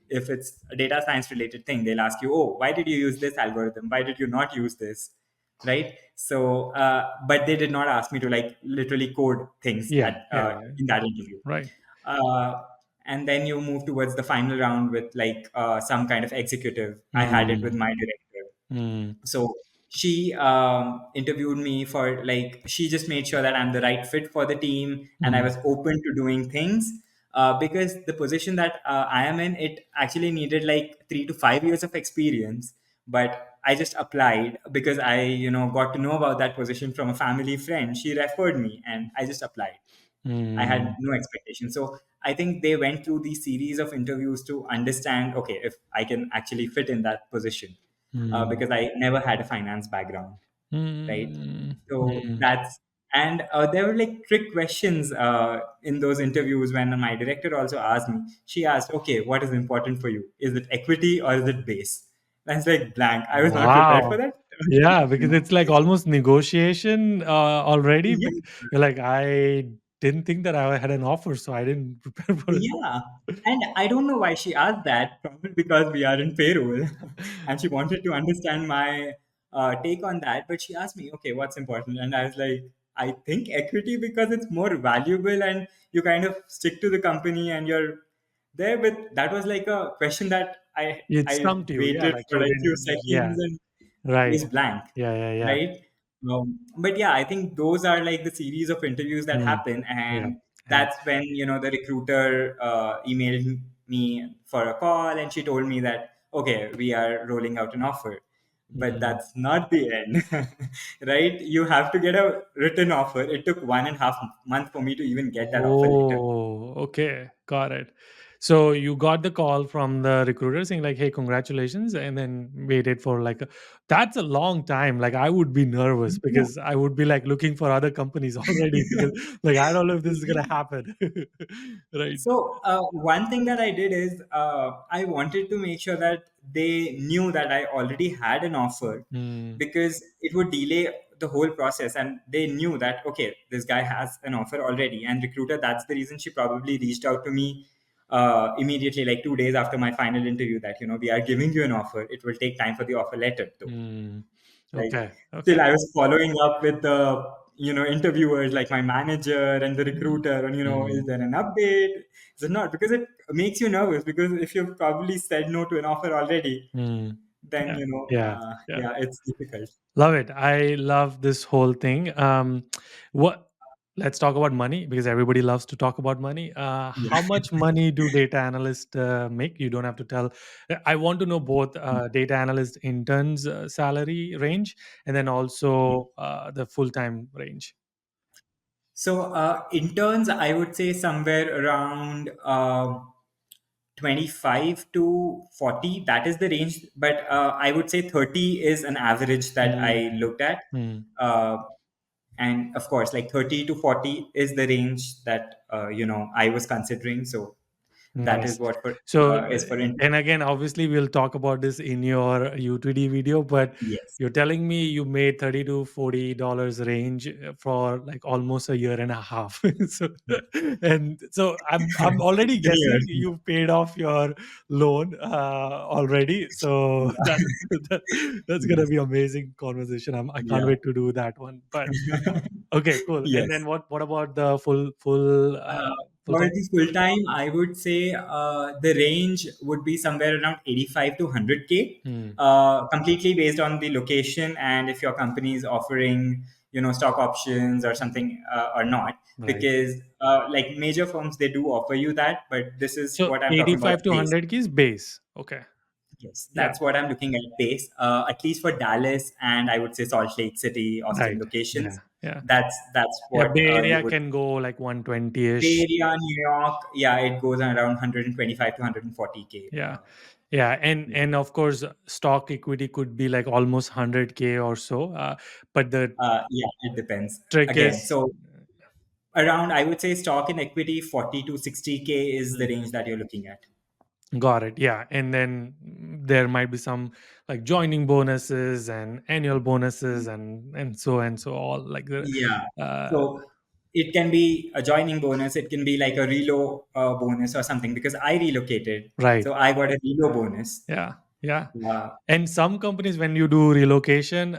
if it's a data science related thing, they'll ask you, oh, why did you use this algorithm? Why did you not use this? Right. So, but they did not ask me to like literally code things Yeah. at Yeah. Yeah. in that interview. Right. uh, and then you move towards the final round with like some kind of executive. I had it with Hmm. my director. Hmm. So she interviewed me for like, she just made sure that I'm the right fit for the team and I Hmm. was open to doing things, because the position that I am in, it actually needed like 3 to 5 years of experience. But I just applied because I got to know about that position from a family friend. She referred me and I just applied. I Hmm. had no expectation. So I think they went through these series of interviews to understand, okay, if I can actually fit in that position, Hmm. because I never had a finance background, right? Hmm. So Hmm. that's And there were like trick questions in those interviews. When my director also asked me, she asked, okay, what is important for you? Is it equity or is it base? And I was like blank. I was not prepared for Wow. that. Yeah, because it's like almost negotiation already. Yeah. You're like, I didn't think that I had an offer, so I didn't prepare for it. Yeah. And I don't know why she asked that, probably because we are in payroll. And she wanted to understand my take on that. But she asked me, okay, what's important? And I was like, I think equity, because it's more valuable and you kind of stick to the company and you're there. But that was like a question that It I stumped you, yeah, waited like for you like few didn't, yeah, seconds and right. is blank, Yeah, yeah, yeah. right? But yeah, I think those are like the series of interviews that Mm, happen, yeah, and yeah. that's when the recruiter emailed me for a call, and she told me that okay, we are rolling out an offer. But Mm. that's not the end, right? You have to get a written offer. It took 1.5 months for me to even get that offer letter. Oh, okay. Got it. So you got the call from the recruiter saying like, "Hey, congratulations," and then waited for like that's a long time. Like I would be nervous Yeah. because I would be like looking for other companies already because like I don't know if this is gonna happen. Right. So one thing that I did is I wanted to make sure that they knew that I already had an offer, Mm, because it would delay the whole process, and they knew that okay, this guy has an offer already. And recruiter, that's the reason she probably reached out to me immediately, like 2 days after my final interview, that we are giving you an offer. It will take time for the offer letter though. mm. Like, Okay. Okay. still I was following up with the interviewers, like my manager and the recruiter, and is Mm, there an update, is it not, because it makes you nervous, because if you've probably said no to an offer already, mm. then Yeah. Yeah. Yeah. yeah, it's difficult. Love it. I love this whole thing. What? Let's talk about money because everybody loves to talk about money. Yeah. How much money do data analysts make? You don't have to tell. I want to know both data analyst interns salary range and then also the full time range. So interns, I would say somewhere around 25 to 40, that is the range. But I would say 30 is an average that I Mm, looked at. mm. uh, and of course, like 30 to 40 is the range that I was considering. So that is Nice. what for So, is for and intern. again, obviously, we'll talk about this in your UTD video, but Yes. you're telling me you made $30 to $40 range for like almost a year and a half. So, and so I'm already guessing Years. you paid off your loan already. So Yeah. that's gonna Yes. be amazing conversation. I can't Yeah. wait to do that one. But okay, cool. And then Yes. what about the full Uh, full for time? the full time, I would say the range would be somewhere around 85 to 100K, Hmm. completely based on the location and if your company is offering, stock options or something or not. Right. Because like major firms, they do offer you that, but this is So what I'm talking about 85 to base. 100 is base. Okay. Yes, Yeah. that's what I'm looking at base, at least for Dallas and I would say Salt Lake City, Austin Right. Yeah. locations. Yeah. That's Yeah. what Bay you Area would. can go like 120 Bay ish. Area, New York, yeah, it goes on around 125 to 140K. Yeah. Yeah. Yeah, And of course, stock equity could be like almost 100K or so. But the yeah, it depends. trick Again, is, so around, I would say stock and equity, 40 to 60K is the mm, range that you're looking at. got it. Yeah. And then there might be some like joining bonuses and annual bonuses and so all like the, Yeah. uh, So it can be a joining bonus, it can be like a relo bonus or something, because I relocated. right. So I got a relo bonus. Yeah. Yeah. Uh, And some companies, when you do relocation,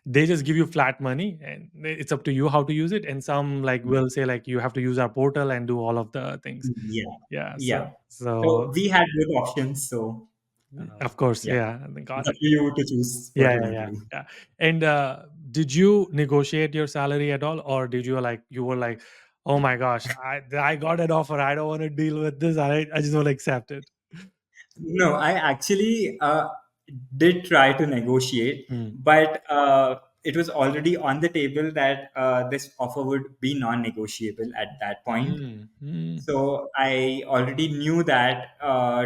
they just give you flat money, and it's up to you how to use it. And some like will say like you have to use our portal and do all of the things. yeah. Yeah. Yeah. So So we had both options. So of course, yeah, yeah, I got it's up it. to you to choose what Yeah, you yeah, want to yeah, do. yeah. And did you negotiate your salary at all, or did you were like, oh my gosh, I got an offer. I don't want to deal with this. I just want to accept it. No, I actually did try to negotiate, Mm. but it was already on the table that this offer would be non-negotiable at that point. Mm. Mm. So I already knew that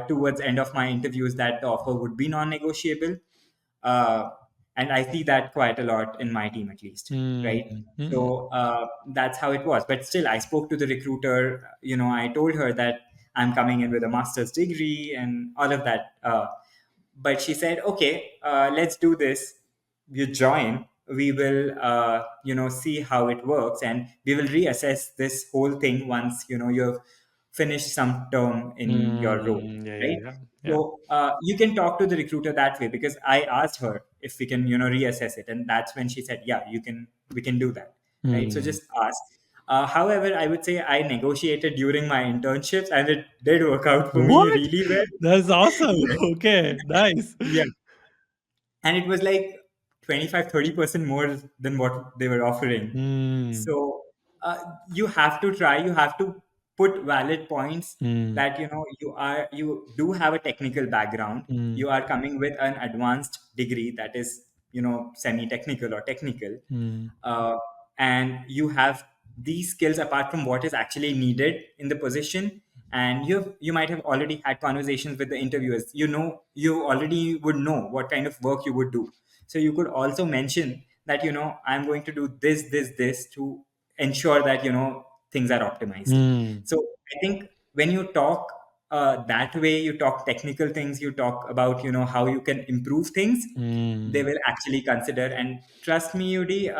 towards end of my interviews that the offer would be non-negotiable. Uh, and I see that quite a lot in my team, at least, Mm, right? mm, So that's how it was. But still, I spoke to the recruiter. I told her that I'm coming in with a master's degree and all of that. But she said, okay, let's do this. You join, we will see how it works, and we will reassess this whole thing once you've finished some term in your role, yeah, yeah, right? yeah, yeah. So you can talk to the recruiter that way, because I asked her if we can reassess it, and that's when she said, yeah, you can, we can do that, right? So Mm. just ask. However, I would say I negotiated during my internships, and it did work out for me What? really well. That's awesome. Yes. Okay, nice. Yeah, and it was like 25-30% more than what they were offering. Mm, So uh, you have to try, you have to put valid points mm, that you do have a technical background, mm, you are coming with an advanced degree that is semi technical or technical, mm, uh, and you have these skills apart from what is actually needed in the position. And you might have already had conversations with the interviewers, you already would know what kind of work you would do. So you could also mention that I'm going to do this to ensure that things are optimized. mm, So I think when you talk that way, you talk technical things, you talk about how you can improve things, they mm. will actually consider. And trust me, Yudi,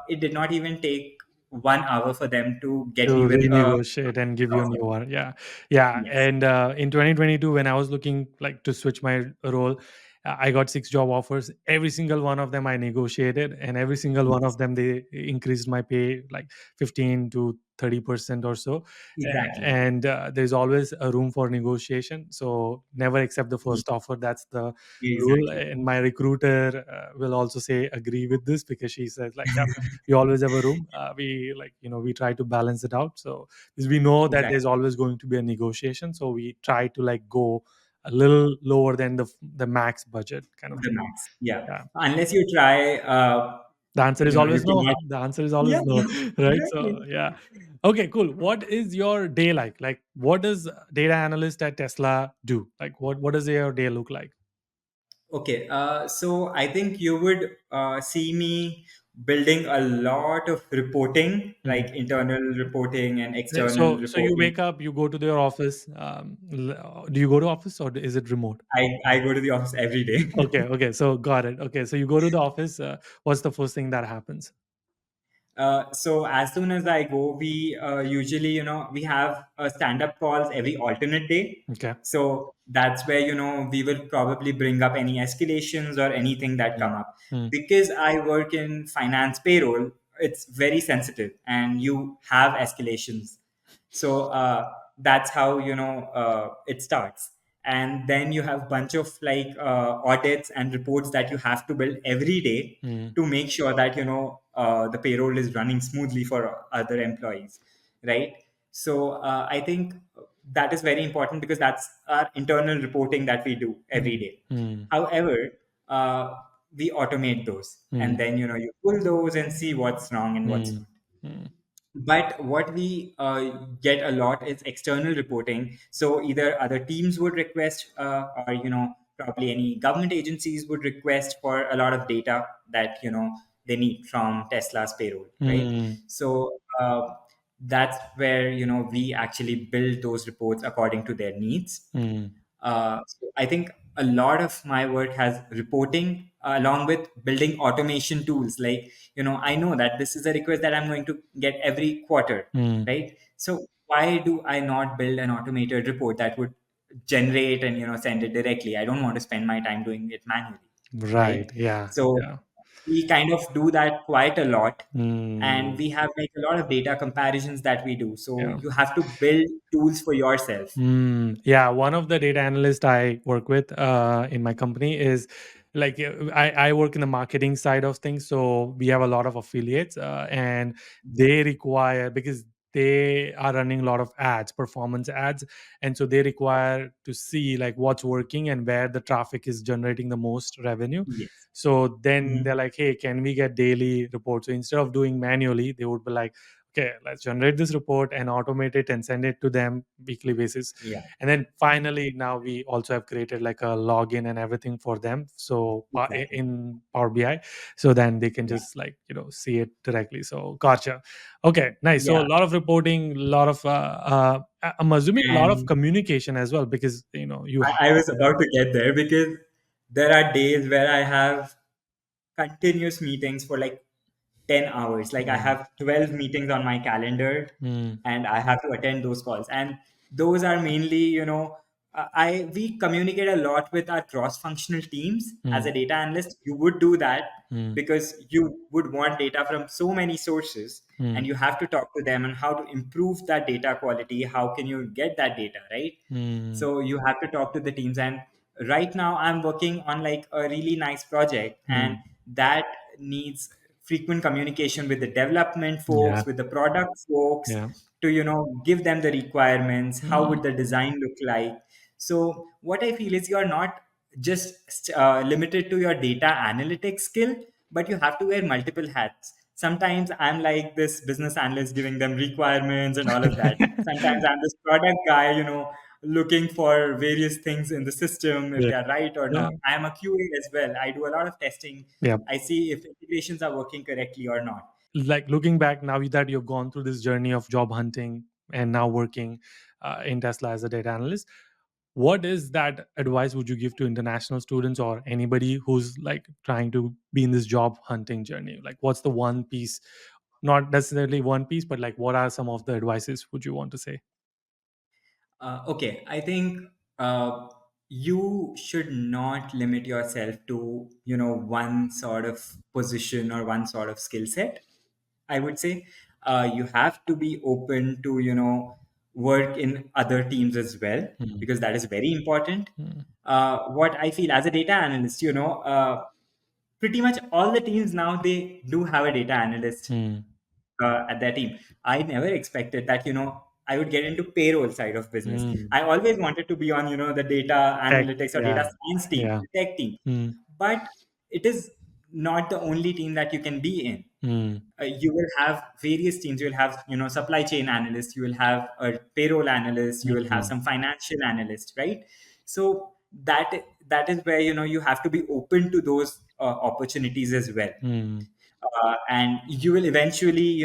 it did not even take 1 hour for them to get me To with renegotiate and give you a new offer. one. Yeah. Yeah. Yes, And in 2022, when I was looking like to switch my role, I got 6 job offers. Every single one of them I negotiated, and every single one yes, of them they increased my pay like 15 to 30% or so. exactly, And there's always a room for negotiation. So never accept the yes, first offer. That's the rule. exactly, And my recruiter will also say agree with this, because she says like, yeah, we always have a room. We like we try to balance it out. So because we know that exactly. there's always going to be a negotiation, so we try to like go a little lower than the max budget kind of The thing. max, yeah. Yeah. Unless you try, The answer is you always no. cannot. The answer is Yeah, always no. Right. exactly. So yeah. Okay, cool. What is your day like what does data analyst at Tesla do? Like what does your day look like? Okay, so I think you would see me building a lot of reporting, Mhm. like internal reporting and external So you reporting. wake up, you go to their office. Do you go to office or is it remote? I go to the office every day. Okay, okay. So got it. Okay, so you go to the office. What's the first thing that happens? So as soon as I go, we usually, we have stand-up calls every alternate day. Okay. So that's where, we will probably bring up any escalations or anything that Mm, come up. mm, Because I work in finance payroll, it's very sensitive and you have escalations. So that's how, it starts. And then you have bunch of like audits and reports that you have to build every day mm, to make sure that the payroll is running smoothly for other employees, right? So I think that is very important, because that's our internal reporting that we do every mm, day. mm, However, uh, we automate those, and mm, then you pull those and see what's wrong and what's mm, not. mm, But what we get a lot is external reporting. So either other teams would request, or probably any government agencies would request for a lot of data that they need from Tesla's payroll, right? mm, So that's where we actually build those reports according to their needs. mm, So I think a lot of my work has reporting, along with building automation tools. Like, I know that this is a request that I'm going to get every quarter, mm. right? So why do I not build an automated report that would generate and send it directly? I don't want to spend my time doing it manually, Right. right? Yeah. So Yeah. we kind of do that quite a lot, and Mm, we have like a lot of data comparisons that we do. So yeah. you have to build tools for yourself. Yeah, one of the data analysts I work with in my company is like I work in the marketing side of things. So we have a lot of affiliates, and they require because they are running a lot of ads, performance ads, and so they require to see like what's working and where the traffic is generating the most revenue. Yes. So then Mhm. they're like, "Hey, can we get daily reports?" So instead of doing manually, they would be like, okay, let's generate this report and automate it and send it to them weekly basis. Yeah, And then finally, now we also have created like a login and everything for them, so exactly. in Power BI, so then they can Yeah, just like see it directly. So gotcha. Okay, nice. So a yeah. lot of reporting, a lot of I'm assuming a lot of And communication as well, because you I was about to get there because there are days where I have continuous meetings for like 10 hours. Like I Mm, have 12 meetings on my calendar mm, and I have to attend those calls. And those are mainly, I we communicate a lot with our cross-functional teams. As mm, a data analyst, you would do that mm, because you would want data from so many sources and mm, you have to talk to them on how to improve that data quality. How can you get that data, right? mm, So you have to talk to the teams. And right now I'm working on like a really nice project, and mm. that needs frequent communication with the development Yeah, folks, with the product folks, yeah. to give them the requirements, how Mm, would the design look like. So what I feel is you're not just limited to your data analytics skill, but you have to wear multiple hats. Sometimes I'm like this business analyst giving them requirements and all of that. Sometimes I'm this product guy, looking for various things in the system, if yeah, they are right or yeah, not. I am a QA as well. I do a lot of testing. yeah. I see if integrations are working correctly or not. Like looking back now that you've gone through this journey of job hunting and now working in Tesla as a data analyst, what is that advice would you give to international students or anybody who's like trying to be in this job hunting journey? Like, what's the one piece, not necessarily one piece, but like what are some of the advices would you want to say? Okay, I think uh, you should not limit yourself to one sort of position or one sort of skill set. I would say you have to be open to work in other teams as well, Mm, because that is very important. mm, What I feel as a data analyst, pretty much all the teams now, they do have a data analyst mm, at their team. I never expected that, I would get into payroll side of business. mm. I always wanted to be on, the data Tech, analytics or yeah, data science team, yeah. the tech team. Mm, But it is not the only team that you can be in. mm, You will have various teams. You will have, supply chain analyst, you will have a payroll analyst, you will have mm, some financial analyst, right? So that is where you have to be open to those opportunities as well. mm, And you will eventually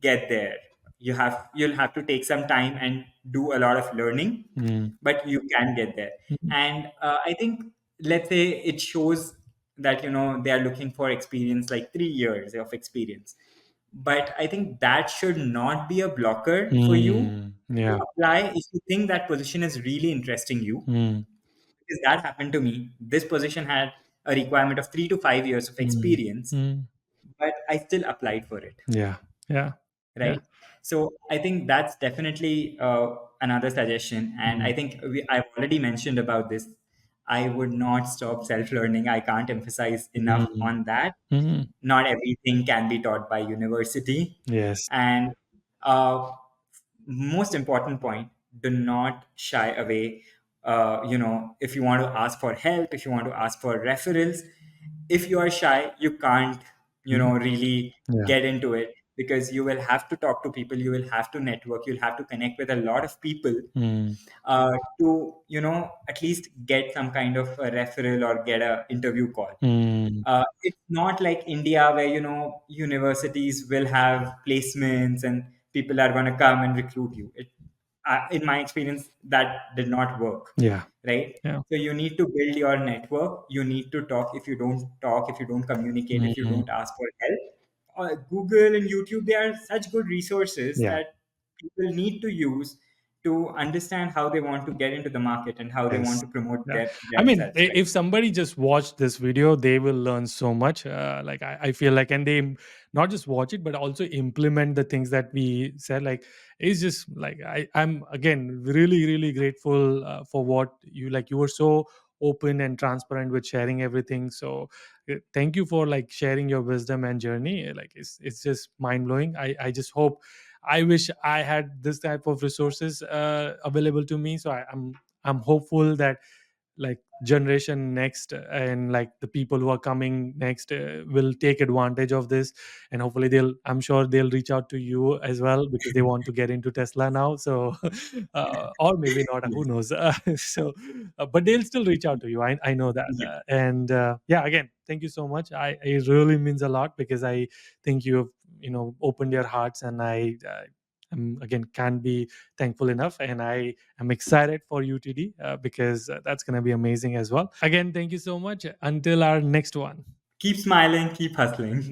get there. You'll have to take some time and do a lot of learning, mm, but you can get there. mm, And I think, let's say it shows that they are looking for experience, like 3 years of experience, but I think that should not be a blocker for you mm. to Yeah. apply if you think that position is really interesting you. Mm, Because that happened to me. This position had a requirement of 3 to 5 years of mm, experience, mm. but I still applied for it, Yeah, yeah, yeah. right? So I think that's definitely another suggestion. And Mm, I think I've already mentioned about this. I would not stop self learning. I can't emphasize enough mm, on that. mm. Not everything can be taught by university. Yes. And most important point, do not shy away. If you want to ask for help, if you want to ask for referrals, if you are shy, you can't Mm, really yeah. get into it, because you will have to talk to people, you will have to network, you'll have to connect with a lot of people Mm, to at least get some kind of a referral or get a interview call. mm, It's not like India where universities will have placements and people are going to come and recruit you. In my experience, that did not work, yeah, right? yeah. So you need to build your network. You need to talk. If you don't talk, if you don't communicate, if you Mm, don't ask for help, Google and YouTube, they are such good resources yeah. that people need to use to understand how they want to get into the market and how they want Yes. to promote Yeah. I mean, themselves, right? if somebody just watched this video, they will learn so much. Like I feel like, and they not just watch it, but also implement the things that we said. Like it's just like I'm again really, really grateful for what you like. You were so open and transparent with sharing everything. So thank you for like sharing your wisdom and journey. Like it's just mind blowing. I just hope. I wish I had this type of resources available to me. So I'm hopeful that like generation next, and like the people who are coming next will take advantage of this, and hopefully I'm sure they'll reach out to you as well because they want to get into Tesla now. So or maybe not, who Yes. knows. So but they'll still reach out to you, I know that. Yeah. And yeah, again, thank you so much. It really means a lot because I think you have, opened your hearts, and again, can't be thankful enough, and I am excited for UTD because that's going to be amazing as well. Again, thank you so much. Until our next one. Keep smiling, keep hustling.